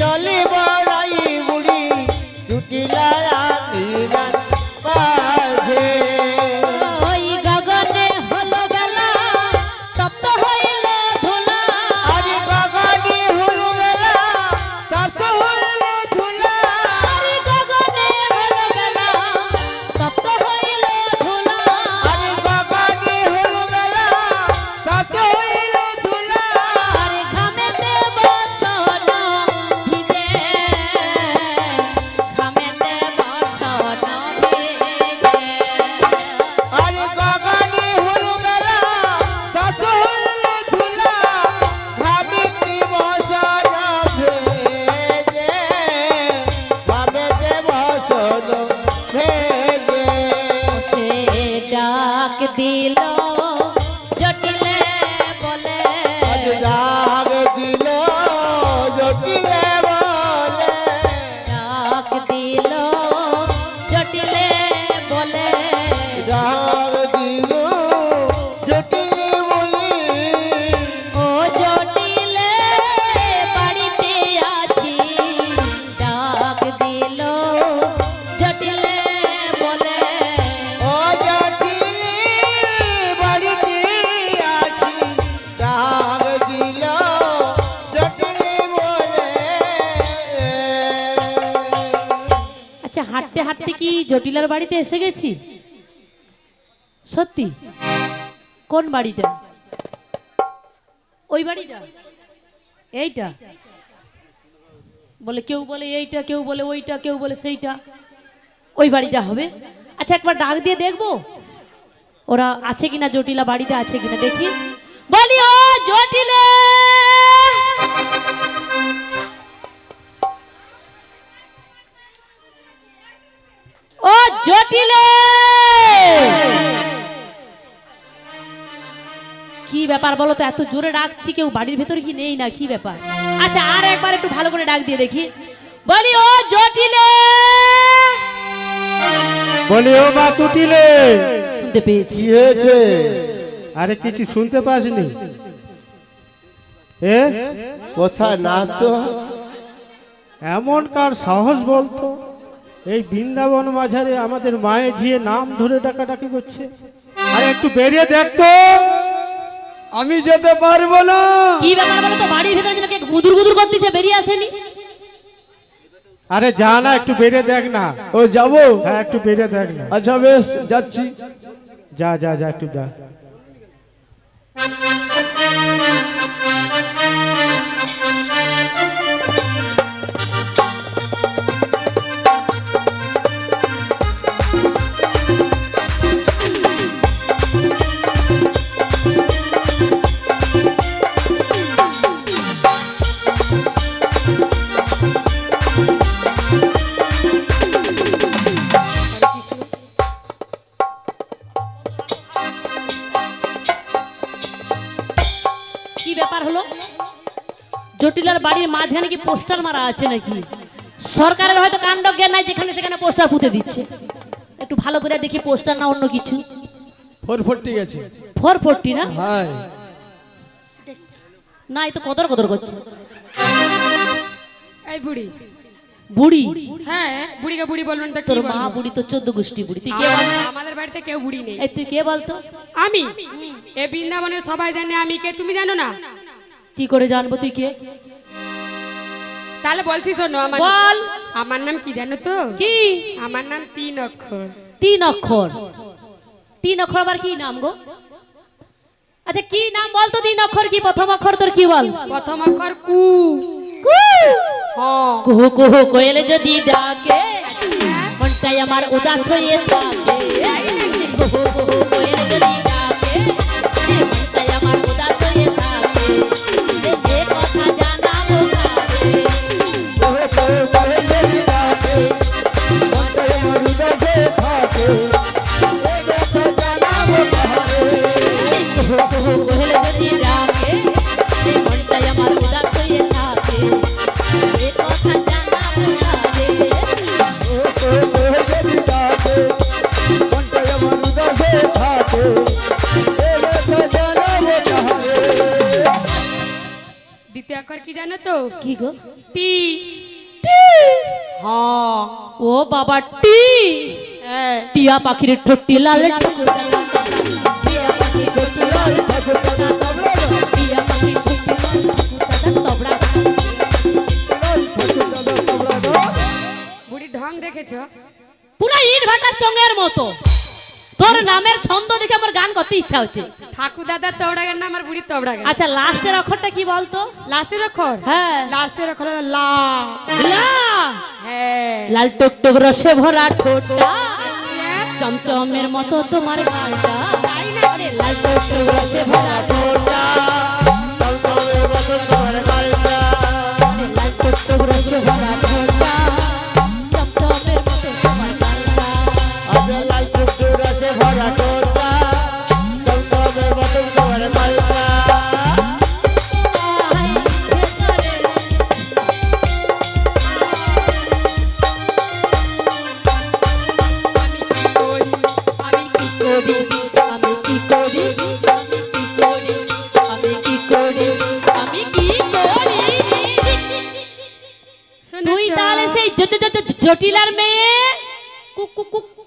Speaker 1: চলে বড়াই বুড়ি, জটিলা রানী বাজে।
Speaker 7: ওই গগনে হলো বেলা, তপ্ত হইল ধুলা।
Speaker 1: আরে গগনে হলো বেলা, তপ্ত হইল ধুলা।
Speaker 7: আরে গগনে হলো বেলা, তপ্ত হইল ধুলা।
Speaker 1: আরে গগনে হলো বেলা, তপ্ত হইল ধুলা।
Speaker 7: আরে ঘামেতে বসন ভিজে, ঘামেতে বসন ভিজে।
Speaker 1: আরে গগনে হলো বেলা, তপ্ত হইল ধুলা। ভাবিতে বসন ভেজে, ভাবিতে বসন ভেজে।
Speaker 7: সে ডাক দিল জটিলে বলে,
Speaker 1: রাগ দিল জটিলে বলে,
Speaker 7: ডাক দিল জটিলে বলে।
Speaker 1: রাগ দিল জটিলে বলে।
Speaker 7: ও জটিলে বাড়িতে আছি, ডাক দিল জটিলে বলে।
Speaker 1: ও জটিলে বাড়িতে আছি, রাগ দিল জটিলে বলে।
Speaker 7: আচ্ছা, হাঁটতে হাঁটতে কি জটিলার বাড়িতে এসে গেছি? সত্যি? কোন বাড়িটা? ওই বাড়িটা? এইটা? বলে কেউ বলে এইটা, কেউ বলে ওইটা, কেউ বলে সেইটা। ওই বাড়িটা হবে। আচ্ছা, একবার ডাক দিয়ে দেখবো ওরা আছে কিনা, জটিলা বাড়িতে আছে কিনা দেখি। বলি ও জটিলে, ও জটিলে, কি ব্যাপার বলো তো? এত জোরে ডাকছি, কেউ বাড়ির ভেতরে কি নেই না? কি ব্যাপার? আচ্ছা, আর একবার একটু ভালো করে ডাক দিয়ে দেখি। বলি ও জটিলে,
Speaker 5: বলি ও মা কুটিলে,
Speaker 7: শুনতে পেয়েছি।
Speaker 1: কি হয়েছে?
Speaker 5: আরে কিছু শুনতে পাসনি? এ
Speaker 1: কোথায় না তো?
Speaker 5: এমন কার সাহস বলতো এই বৃন্দাবন মাঝারে আমাদের মায়ের ঝিয়ে নাম ধরে ডাকাডাকি করছে? আরে একটু বেরিয়ে দেখতো।
Speaker 1: আমি যেতে পারবো না।
Speaker 7: কি ব্যাপার বলো তো? বাড়ির ভেতরে যেন কে গুদুর গুদুর করতেছে, বেরিয়ে আসেনি?
Speaker 5: আরে যা না, একটু বেরিয়ে দেখ না।
Speaker 1: ও যাবো?
Speaker 5: হ্যাঁ, একটু বেরিয়ে দেখ না।
Speaker 1: আচ্ছা বেশ, যাচ্ছি।
Speaker 5: যা যা যা, একটু যা।
Speaker 7: কি ব্যাপার হলো? জটিলার বাড়ির মাঝখানে কি পোস্টার মারা আছে নাকি? সরকারের হয়তো কাণ্ড জ্ঞান নাই, যেখানে সেখানে পোস্টার পুঁতে দিচ্ছে। একটু ভালো করে দেখি পোস্টার না অন্য কিছু।
Speaker 1: 440 গেছে।
Speaker 7: 440 না?
Speaker 1: হ্যাঁ।
Speaker 7: না, এই তো কদর কদর করছে।
Speaker 4: এই বুড়ি
Speaker 7: বুড়ি?
Speaker 4: হ্যাঁ বুড়িকে বুড়ি বলবেন তো কি
Speaker 7: তোর মা
Speaker 4: বলবো?
Speaker 7: বুড়ি তো 14 গোষ্ঠী বুড়ি, তুই কে বল?
Speaker 4: আমাদের বাড়িতে কেউ বুড়ি নেই।
Speaker 7: এই তুই কে বলতো?
Speaker 4: আমি এ বৃন্দাবনের সবাই জানে আমি কে, তুমি জানো না?
Speaker 7: কি করে জানবো তুই কে?
Speaker 4: তাহলে বলছি শোনো,
Speaker 7: বল।
Speaker 4: আমার নাম কি জানো তো?
Speaker 7: কি?
Speaker 4: আমার নাম 3 অক্ষর।
Speaker 7: 3 অক্ষর? 3 অক্ষর আবার কি নাম গো? আচ্ছা কি নাম বল তো? 3 অক্ষর কি? প্রথম অক্ষর তোর কি বল?
Speaker 4: প্রথম অক্ষর কু। হ্যাঁ
Speaker 7: কুহু কুহু কোয়েল যদি ডাকে মনটাই আমার উদাস হয়ে থাকে। কুহু কুহু কোয়েল যদি ডাকে মনটাই আমার উদাস হয়ে থাকে। এ কথা জানাবো কারে? কুহু কুহু কোয়েল যদি ডাকে মনটাই আমার উদাস হয়ে থাকে। এ কথা জানাবো কারে?
Speaker 4: দ্বিতীয় অক্ষর কি জানো তো?
Speaker 7: কি গো?
Speaker 4: টি।
Speaker 7: হ্যাঁ ও বাবা টি।
Speaker 4: হ্যাঁ
Speaker 7: টিয়া পাখির ঠোঁটটি লাল, টিয়া পাখির ঠোঁটটি লাল, টিয়া পাখির ঠোঁটটি লাল, তবড়া।
Speaker 4: বুড়ি ঢং দেখেছো?
Speaker 7: পুরা ইট ভাটার চঙ্গের মতো। তোর নামের ছন্দ দেখে আমার গান করতে ইচ্ছা হচ্ছে।
Speaker 4: ঠাকুর দাদার তবড়া গান না, আমার বুড়ির তবড়া গান।
Speaker 7: আচ্ছা লাস্টের অক্ষরটা কি বলতো?
Speaker 4: লাস্টের অক্ষর?
Speaker 7: হ্যাঁ
Speaker 4: লাস্টের অক্ষর হলো লা।
Speaker 7: লা।
Speaker 4: হ্যাঁ
Speaker 7: লাল টুকটুক রসে ভরা ঠোঁটটা, চমচমের মতো তোমার গানটা। আরে লাল টুকটুক রসে ভরা ঠোঁটটা, আরে লাল টুকটুক রসে ভরা ঠোঁটটা, চমচমের মতো তোমার গানটা। আই ছেড়ে আমি কি করি, আমি কি করি, আমি কি করি, আমি কি করি, আমি কি করি। তুই
Speaker 4: শুনেছো?
Speaker 7: তাহলে সেই জটিলার মেয়ে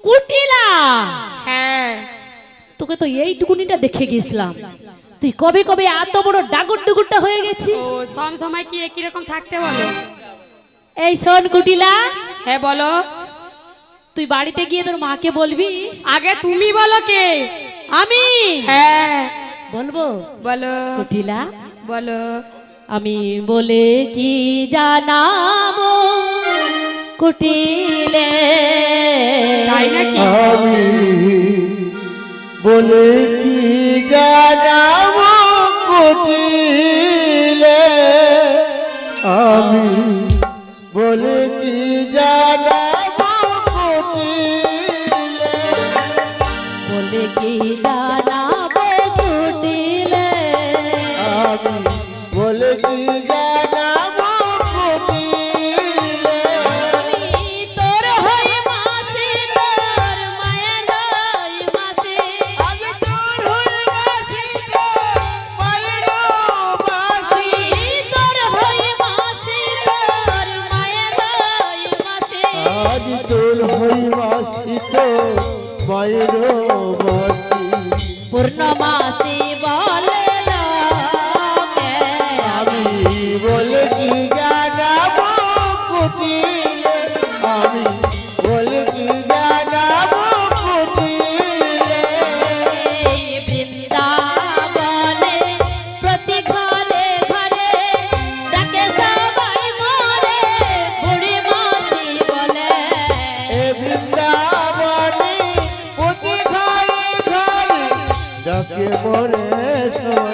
Speaker 7: কুটিলা?
Speaker 4: হ্যাঁ
Speaker 7: তোকে তো এইটুকুনিটা দেখে গেছিলাম, তুই কবে কবে এত বড় ডাগুর ডুগুরটা হয়ে গেছিস।
Speaker 4: ও সব সময় কি একই রকম থাকতে বলো?
Speaker 7: এই শোন কুটিলা,
Speaker 4: হ্যাঁ বলো।
Speaker 7: তুই বাড়িতে গিয়ে তোর মাকে বলবি।
Speaker 4: আগে তুমি বলো কে?
Speaker 7: আমি
Speaker 4: হ্যাঁ
Speaker 7: বলবো?
Speaker 4: বলো
Speaker 7: কুটিলা
Speaker 4: বলো।
Speaker 7: আমি বলে কি জানাবো কুটিলে,
Speaker 4: তাই নাকি?
Speaker 5: আমি বলে কি জানাবো কুটিলে, আমি বলে কি জানাবো কুটিলে,
Speaker 7: বলে কি জানাবো কুটিলে,
Speaker 5: আমি বলে কি জানাবো কুটিলে,
Speaker 7: আমি তোর হই মাসি, তোর মায়ের হই মাসি,
Speaker 5: আজ তোর হই মাসি গো, মায়ের মাসি,
Speaker 7: আমি তোর হই মাসি, তোর মায়ের হই মাসি।
Speaker 5: আজ তোর হই মাসি তো মায়ের মাসি,
Speaker 7: পূর্ণমাসি বলে লোকে,
Speaker 5: আমি বলে কি জানাবো কুটিলে, আমি বলে কি জানাবো কুটিলে,
Speaker 7: এই বৃন্দাবনে প্রতি ঘরে ঘরে ডাকে সবাই মরে বুড়ি মাসি বলে।
Speaker 5: এ বৃন্দাবনে প্রতি ঘরে ঘরে ডাকে মরে সবাই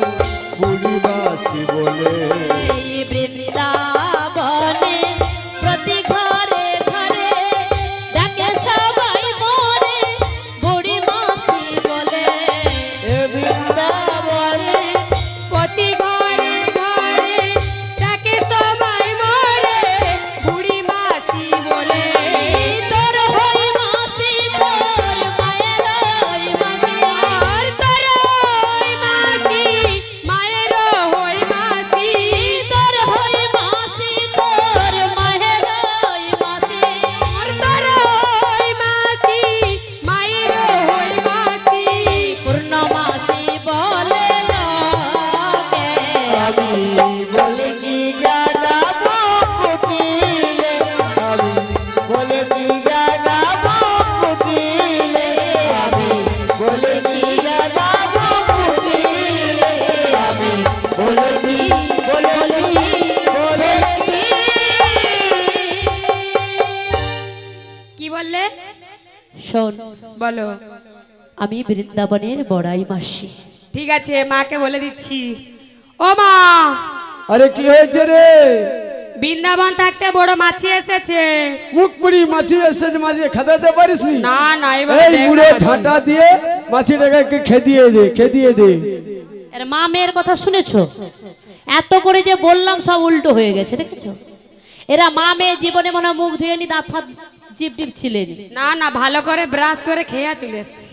Speaker 7: শোন,
Speaker 4: বলো।
Speaker 7: আমি বৃন্দাবনের বড়াই মাসি।
Speaker 4: ঠিক আছে, মাকে বলে দিচ্ছি। ও মা,
Speaker 1: আরে কি হয়েছে রে?
Speaker 4: বৃন্দাবন থাকতে বড় মাছি এসেছে।
Speaker 1: মুখ পুরি মাছি এসেছে, মাছি খেতে পারিস নি?
Speaker 4: না না, এবার
Speaker 1: এই
Speaker 4: দেখ
Speaker 1: মুড়ে
Speaker 4: না।
Speaker 1: ঝাঁটা দিয়ে মাছিটাকে খেদিয়ে দে, খেদিয়ে দে।
Speaker 7: এর মা মেয়ের কথা শুনেছো? এত করে যে বললাম সব উল্টো হয়ে গেছে, দেখেছো? এরা মা মেয়ে জীবনে মনে হয় মুখ ধুয়ে নি, দাঁত ফাত জিপ টিপ ছিলেনি।
Speaker 4: না না, ভালো করে ব্রাশ করে খেয়া চলে এসছি।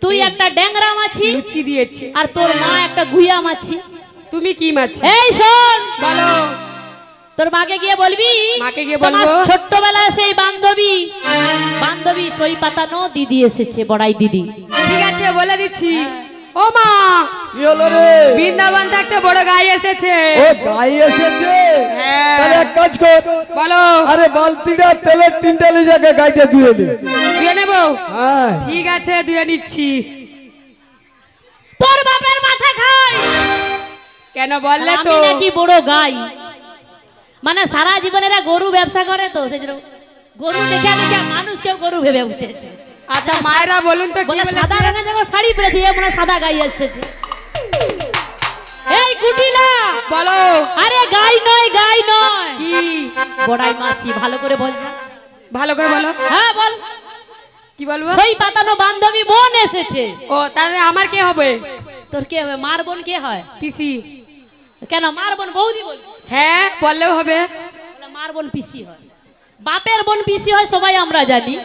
Speaker 7: তুই একটা ড্যাংরা মাছি
Speaker 4: লুচি দিয়েছি।
Speaker 7: আর তোর মা একটা গুইয়া মাছি।
Speaker 4: তুমি কি মাছি?
Speaker 7: এই শোন,
Speaker 4: বলো।
Speaker 7: তোর মাকে গিয়ে বলবি,
Speaker 4: মাকে গিয়ে
Speaker 7: তোমার
Speaker 4: বলবো?
Speaker 7: ছোট্টবেলায় সেই বান্ধবী সই পাতানো দিদি এসেছে, বড়াই দিদি।
Speaker 4: ঠিক আছে, বলে দিচ্ছি। ও মা,
Speaker 1: কি হলো রে?
Speaker 4: বৃন্দাবন থাকতে বড় গাই এসেছে।
Speaker 1: ও গাই এসেছে?
Speaker 4: হ্যাঁ।
Speaker 1: তাহলে এক কাজ কর,
Speaker 4: বলো।
Speaker 1: আরে বালতিটা তেলের টিনটালে জায়গা গাইটা ধুয়ে দে।
Speaker 4: ধুয়ে নেবো?
Speaker 1: হ্যাঁ
Speaker 4: ঠিক আছে, ধুয়ে নিচ্ছি।
Speaker 7: তোর বাপের মাথা খাই।
Speaker 4: কেন বললে
Speaker 7: আমি
Speaker 4: তো?
Speaker 7: নাকি বড় গাই, মানে সারা জীবনেরা গরু ব্যবসা করে তো সেই জন্য গরু দেখে দেখে মানুষ কেউ গরু ভেবে বসেছে।
Speaker 4: আচ্ছা মায়েরা বলুন তো কি
Speaker 7: বলে
Speaker 4: বলেছে?
Speaker 7: সাদা রঙের যখন শাড়ি পরেছে এ মনে হয় সাদা গাই এসেছে। এই কুটিলা,
Speaker 4: বলো।
Speaker 7: আরে গাই নয়, গাই নয়,
Speaker 4: কি?
Speaker 7: বড়াই মাসি। ভালো করে বল না।
Speaker 4: ভালো করে বলো।
Speaker 7: হ্যাঁ বল।
Speaker 4: কি বলবো?
Speaker 7: সই পাতানো বান্ধবী বোন এসেছে।
Speaker 4: ও, তাহলে আমার কে হবে?
Speaker 7: তোর কে হবে? মার বোন কে হয়?
Speaker 4: পিসি।
Speaker 7: কেন মার বোন বৌদি বলবি?
Speaker 4: হ্যাঁ, বললেও হবে।
Speaker 7: বলে মার বোন পিসি হয়। বাপের বোন পিসি হয় সবাই আমরা জানি,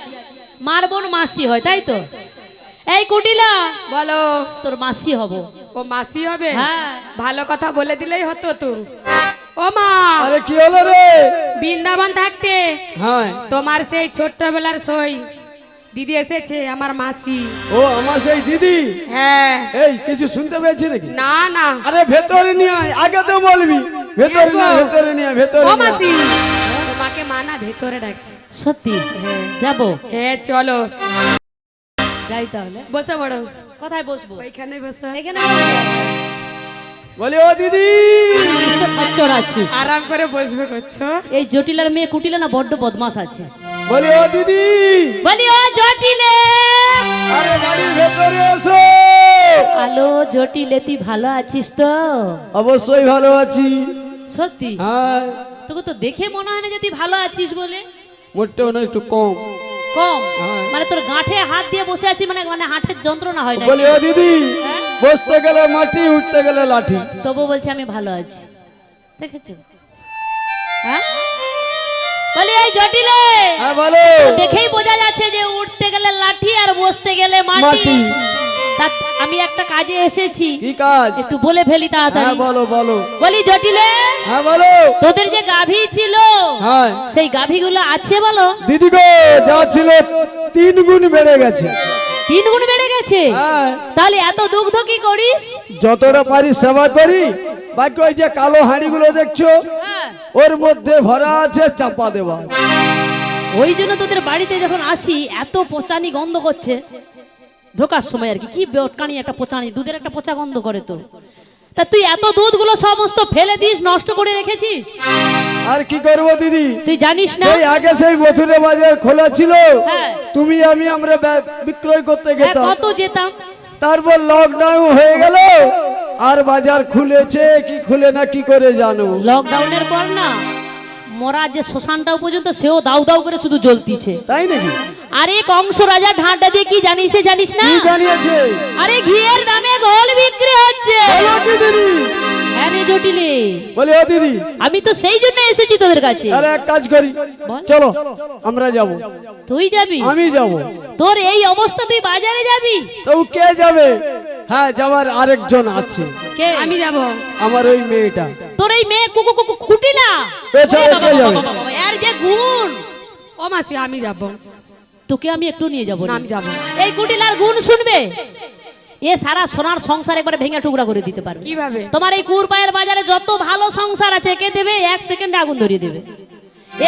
Speaker 7: মার বোন মাসি হয়, তাই তো? এই কুটিলা,
Speaker 4: বলো।
Speaker 7: তোর মাসি হব।
Speaker 4: ও মাসি হবে?
Speaker 7: হ্যাঁ।
Speaker 4: ভালো কথা বলে দিলেই হতো তো। ও মা,
Speaker 1: আরে কি হলো রে?
Speaker 4: বৃন্দাবন থাকতে
Speaker 1: হ্যাঁ।
Speaker 4: তোমার সেই ছোট্টবেলার সই দিদি এসেছে, আমার মাসি।
Speaker 1: ও আমার সেই দিদি?
Speaker 4: হ্যাঁ।
Speaker 1: এই কিছু শুনতে পেয়েছি নাকি?
Speaker 4: না না।
Speaker 1: আরে ভেতরে নিয়ে আয়, আগে তো বলবি। ভেতরে নিয়ে আয়, ভেতরে নিয়ে আয়, ভেতরে
Speaker 4: ও
Speaker 1: নিয়ে আয়।
Speaker 4: মাসি, তোমাকে মানা ভেতরে ডাকছে।
Speaker 7: সত্যি? যাবো?
Speaker 4: হ্যাঁ চলো।
Speaker 7: যাই তাহলে।
Speaker 4: বসে পড়ো।
Speaker 7: কোথায় বসবো?
Speaker 4: ওইখানে বসো।
Speaker 7: এখানে
Speaker 1: বলি ও দিদি।
Speaker 7: খচ্চর আছে।
Speaker 4: আরাম করে বসবে করছো।
Speaker 7: এই জটিলার মেয়ে কুটিলা না বড্ড বদমাস আছে।
Speaker 1: বলি ও দিদি।
Speaker 7: বলি ও জটিলে,
Speaker 1: আরে বাড়ির ভেতরে এসো।
Speaker 7: আলো জটিলে, তুই ভালো আছিস তো?
Speaker 1: অবশ্যই ভালো আছি।
Speaker 7: সত্যি?
Speaker 1: হ্যাঁ।
Speaker 7: তোকে তো দেখে মনে হয় না যে তুই ভালো আছিস বলে।
Speaker 1: মোটেও না, একটু কম।
Speaker 7: কম?
Speaker 1: হ্যাঁ।
Speaker 7: মানে তোর গাঁঠে হাত দিয়ে বসে আছি, মানে মানে হাটের যন্ত্রণা হয় না?
Speaker 1: বলি ও দিদি,
Speaker 7: হ্যাঁ?
Speaker 1: বসতে গেলে মাটি, উঠতে গেলে লাঠি।
Speaker 7: তবু বলছি আমি ভালো আছি, দেখেছো? হ্যাঁ বলি এই জটিলে,
Speaker 1: হ্যাঁ বলো।
Speaker 7: দেখেই বোঝা যাচ্ছে যে উঠতে গেলে লাঠি আর বসতে গেলে মাটি।
Speaker 1: মাটি।
Speaker 7: তা আমি একটা কাজে এসেছি,
Speaker 1: কি কাজ?
Speaker 7: একটু বলে ফেলি
Speaker 1: হ্যাঁ
Speaker 7: তাড়াতাড়ি।
Speaker 1: বলো বলো।
Speaker 7: বলি জটিলে,
Speaker 1: হ্যাঁ বলো।
Speaker 7: তোদের যে গাভী ছিল
Speaker 1: হ্যাঁ
Speaker 7: সেই গাভীগুলো আছে বলো?
Speaker 1: দিদি গো, যা ছিল 3 গুণ বেড়ে গেছে।
Speaker 7: 3 গুণ বেড়ে গেছে?
Speaker 1: হ্যাঁ।
Speaker 7: তাহলে এত দুগ্ধ কি করিস?
Speaker 1: যতটা পারি সেবা করি, বাকি ওই যে কালো হাঁড়িগুলো দেখছো
Speaker 7: হ্যাঁ।
Speaker 1: ওর মধ্যে ভরা আছে চাপা দেওয়া।
Speaker 7: ওই জন্য তোদের বাড়িতে যখন আসি এত পচানি গন্ধ করছে ঢোকার সময় আর কি। কি বটকানি একটা পচানি, দুধের একটা পচা গন্ধ করে তো। তা তুই এত দুধগুলো সমস্ত ফেলে দিস, নষ্ট করে রেখেছিস?
Speaker 1: আর কি করবো দিদি,
Speaker 7: তুই জানিস না?
Speaker 1: সেই আগে সেই মথুরা বাজার খোলা ছিল,
Speaker 7: হ্যাঁ।
Speaker 1: তুমি আমরা বিক্রয় করতে
Speaker 7: হ্যাঁ,
Speaker 1: গেতাম।
Speaker 7: কত যেতাম।
Speaker 1: তারপর লকডাউন হয়ে গেল, আর বাজার খুলেছে কি খুলে না কি করে জানো।
Speaker 7: লকডাউনের পর না মরা যে শ্মশানটাও পর্যন্ত সেও দাউ দাউ করে শুধু জ্বলতিছে।
Speaker 1: তাই নাকি?
Speaker 7: আরে কংস রাজা ঢাঁটা দিয়ে কি জানিস না?
Speaker 1: কি জানিয়েছে?
Speaker 7: আরে ঘিয়ের দামে গোল বিক্রি হচ্ছে।
Speaker 1: বলো কি দিদি?
Speaker 7: হ্যাঁ রে জটিলে,
Speaker 1: বলি ও দিদি,
Speaker 7: আমি তো সেই জন্য এসেছি তোদের কাছে।
Speaker 1: আরে এক কাজ করি,
Speaker 7: বল।
Speaker 1: চলো আমরা যাব।
Speaker 7: তুই যাবি?
Speaker 1: আমি যাব।
Speaker 7: তোর এই অবস্থা তুই বাজারে যাবি?
Speaker 1: তবু কে যাবে? হ্যাঁ যাবার আরেকজন আছে।
Speaker 7: কে?
Speaker 4: আমি যাব।
Speaker 1: আমার ওই মেয়েটা।
Speaker 7: তোর এই মেয়ে কুকু কুকু খুটিলা?
Speaker 1: পেছনে
Speaker 7: ওরে বাবা,
Speaker 1: কে
Speaker 7: বাবা,
Speaker 1: যাবে?
Speaker 7: বাবা, বাবা, এর যে গুণ।
Speaker 4: ও মাসি, আমি যাব।
Speaker 7: তোকে আমি একটু নিয়ে যাবো
Speaker 4: না,
Speaker 7: না।
Speaker 4: আমি যাব।
Speaker 7: এই কুটিলার গুণ শুনবে, এ সারা সোনার সংসার একবারে ভেঙে টুকরা করে দিতে পারবে।
Speaker 4: কিভাবে?
Speaker 7: তোমার এই কুরপায়ের বাজারে যত ভালো সংসার আছে কে দেবে? 1 সেকেন্ডে আগুন ধরিয়ে দেবে।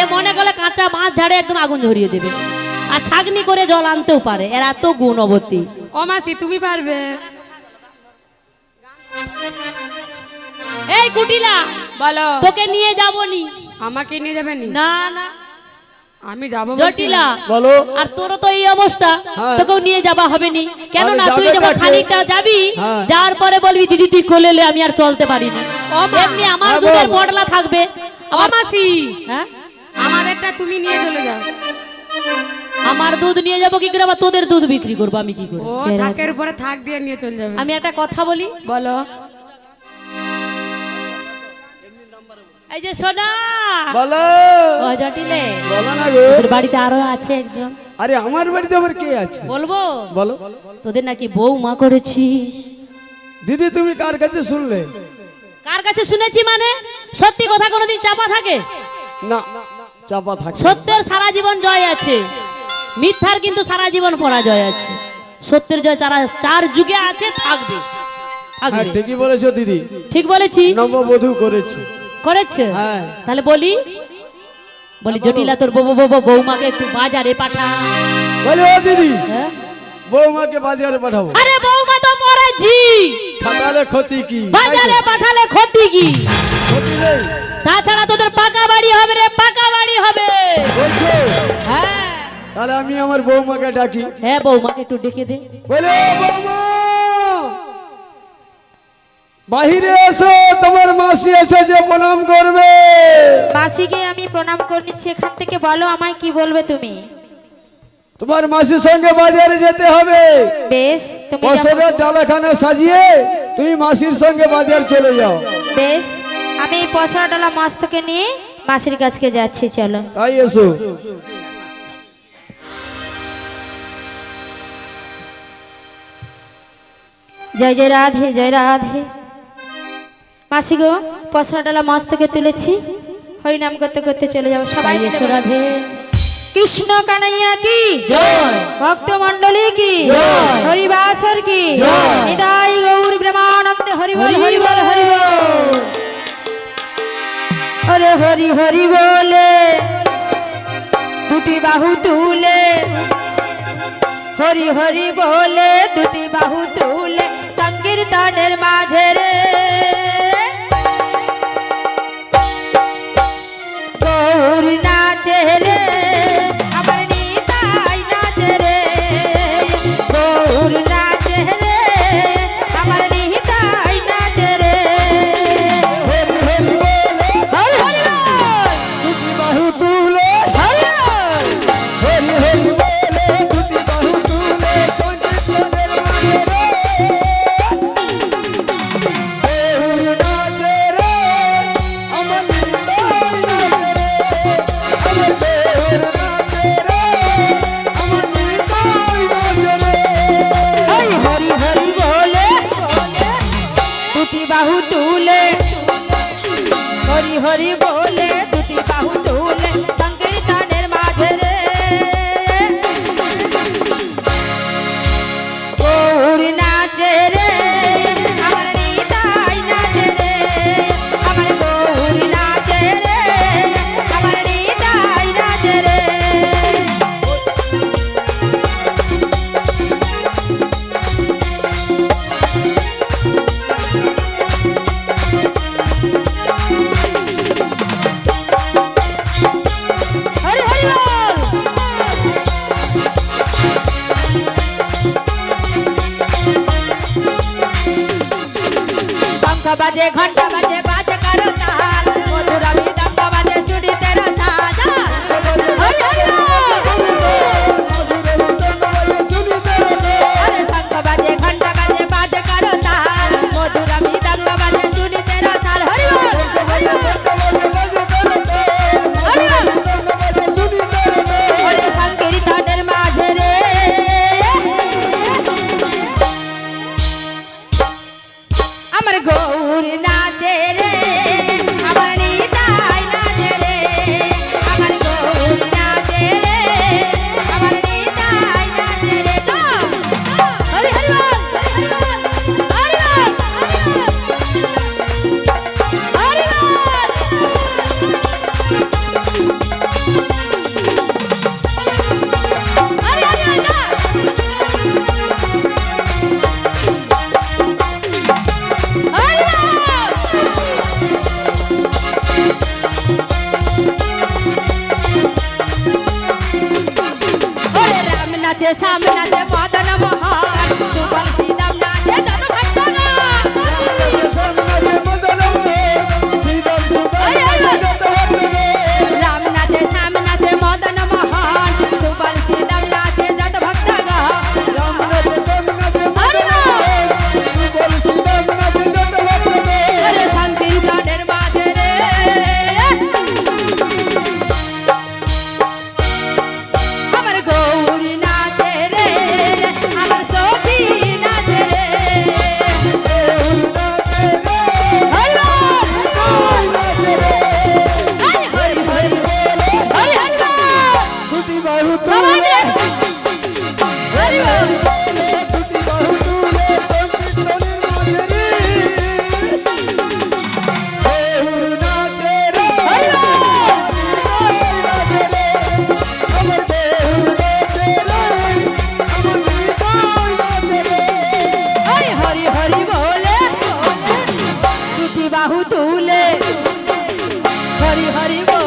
Speaker 7: এ মনে করলে কাঁচা বাঁশ ঝাড়ে একদম আগুন ধরিয়ে দেবে, আর ছাগনি করে জল আনতেও পারে। এর এত গুণবতী।
Speaker 4: ও মাসি, তুমি পারবে?
Speaker 7: এই কুটিলা,
Speaker 4: বলো।
Speaker 7: তোকে নিয়ে যাবনি।
Speaker 4: আমাকে নিয়ে যাবেন?
Speaker 7: না না,
Speaker 4: আমি যাবো
Speaker 7: জটিলা
Speaker 1: বলো
Speaker 7: আর তোর তো এই অবস্থা
Speaker 1: হ্যাঁ।
Speaker 7: তোকেও নিয়ে যাবা হবে নি কেন
Speaker 1: আরে
Speaker 7: না তুই
Speaker 1: যাবে
Speaker 7: যখন
Speaker 1: কাকে?
Speaker 7: খানিকটা যাবি
Speaker 1: হ্যাঁ।
Speaker 7: যাওয়ার পরে বলবি দিদি তুই কোলে লে, আমি আর চলতে পারিনি এমনি আমার
Speaker 1: হ্যাঁ,
Speaker 7: দুধের
Speaker 1: বল।
Speaker 7: বটলা থাকবে
Speaker 4: ও মাসি
Speaker 7: হ্যাঁ
Speaker 4: আমাদেরটা তুমি নিয়ে চলে যাও।
Speaker 7: আমার দুধ নিয়ে যাবো কি করে আবার তোদের দুধ বিক্রি করবো আমি কি করবো
Speaker 4: ও থাকের উপরে থাক দিয়ে নিয়ে চলে যাবে।
Speaker 7: আমি একটা কথা বলি
Speaker 4: বলো
Speaker 7: এই যে সোনা
Speaker 1: বলো
Speaker 7: ও জটিলে
Speaker 1: বলো না গো
Speaker 7: তোদের বাড়িতে আরো আছে একজন
Speaker 1: আরে আমার বাড়িতে আবার কে আছে
Speaker 7: বলবো
Speaker 1: বলো
Speaker 7: তোদের নাকি বৌমা করেছি
Speaker 1: দিদি তুমি কার কাছে শুনলে
Speaker 7: কার কাছে শুনেছি মানে সত্যি কথা কোনোদিন চাপা থাকে
Speaker 1: না চাপা থাকে
Speaker 7: সত্যের সারা জীবন জয় আছে মিথ্যার কিন্তু সারা জীবন পরাজয় আছে সত্যের জয় চার যুগে আছে থাকবে
Speaker 1: হ্যাঁ
Speaker 7: থাকবে
Speaker 1: ঠিকই বলেছো দিদি
Speaker 7: ঠিক বলেছি
Speaker 1: নববধূ করেছি
Speaker 7: করেছে
Speaker 1: হ্যাঁ
Speaker 7: তাহলে বলি জটিলা তোর বৌমাকে একটু বাজারে পাঠা
Speaker 1: বলে ও দিদি
Speaker 7: হ্যাঁ?
Speaker 1: বৌমাকে বাজারে পাঠাবো
Speaker 7: আরে বৌমা তো পড়েছি
Speaker 1: ফাটালে ক্ষতি কি
Speaker 7: বাজারে পাঠালে ক্ষতি কি
Speaker 1: ক্ষতি নেই
Speaker 7: তাছাড়া তোদের পাকা বাড়ি হবে রে পাকা বাড়ি হবে
Speaker 1: বলছো
Speaker 7: হ্যাঁ
Speaker 1: তাহলে আমি আমার বৌমাকে ডাকি
Speaker 7: হ্যাঁ বৌমাকে একটু ডেকে দে
Speaker 1: বলে ও বৌমা বাহিরে এসো তোমার মাসি এসেছে প্রণাম করবে
Speaker 3: মাসিকে আমি প্রণাম করে নিচ্ছি এখান থেকে বলো আমায় কি বলবে তুমি
Speaker 1: তোমার মাসির সঙ্গে বাজারে যেতে হবে
Speaker 3: বেশ তুমি যেমন-
Speaker 1: ফসলের ডালাখানা সাজিয়ে তুমি মাসির সঙ্গে বাজার চলে যাও
Speaker 3: বেশ আমি এই পসরা ডালা মস্তকে নিয়ে মাসির কাছকে যাচ্ছি চলো
Speaker 1: তাই এসো
Speaker 3: জয় জয় রাধে জয় রাধে মাসি গো পসরা ডালা মস্তকে তুলেছি হরিনাম করতে করতে চলে যাবো সবাই মিলে বলো।
Speaker 7: রাধে
Speaker 3: কৃষ্ণ কানাইয়া কি
Speaker 7: জয়
Speaker 3: ভক্ত মন্ডলী কি
Speaker 7: জয়।
Speaker 3: হরিবাসর কি
Speaker 7: জয়।
Speaker 3: নিতাই গৌর ব্রহ্মানন্দ হরি বল হরি বল হরি বল হরে হরি হরি বলে দুটি বাহু তুলে হরি হরি বলে দুটি বাহু তুলে সংকীর্তনের মাঝে রে গৌর নাচে রে আমার নিতাই নাচে রে গৌর নাচে রে আমার নিতাই নাচে রে হরি হরি বল
Speaker 1: দুটি বাহু তুলে
Speaker 3: হরি বল
Speaker 1: হরি হরি বলে দুটি বাহু তুলে সংকীর্তনের মাঝে রে গৌর নাচে রে আমার নিতাই নাচে রে আমার গৌর নাচে রে আমার নিতাই নাচে রে
Speaker 3: হরি হরি হরি বলে দুটি বাহু তুলে হরি হরি বলে দুটি বাহু তুলে সংকীর্তনের মাঝে রে গৌর নাচে রে আমার নিতাই নাচে রে আমার গৌর নাচে রে আমার নিতাই নাচে রে হরি হরি বল শঙ্খ বাজে ঘন্টা বাজে বাজে কারো তাল মধুর মৃদঙ্গ বাজে সুরি তেরা সাজা হরি হরি বল আরে শঙ্খ বাজে ঘন্টা বাজে বাজে কারো তাল মধুর মৃদঙ্গ বাজে সুরি তেরা সাল হরি বল হরি বল ওরে সংকীর্তনের মাঝে রে আমার গৌর নাচে নাচে শ্যাম নাচে মদন মোহন সুবল শ্রীরাম নাচে যত ভক্তগণ রাম নাচে শ্যাম নাচে মদন মোহন সুবল শ্রীরাম নাচে যত ভক্তগণ আরে সংকীর্তনের মাঝে রে আমার গৌরী নাচে রে আমার সখী নাচে রে হরি হরি হরি হরি হরি সবাই মিলে হরি হরি हरि हरि हरि बोले टूटी बाहु तूले हरि हरि बोले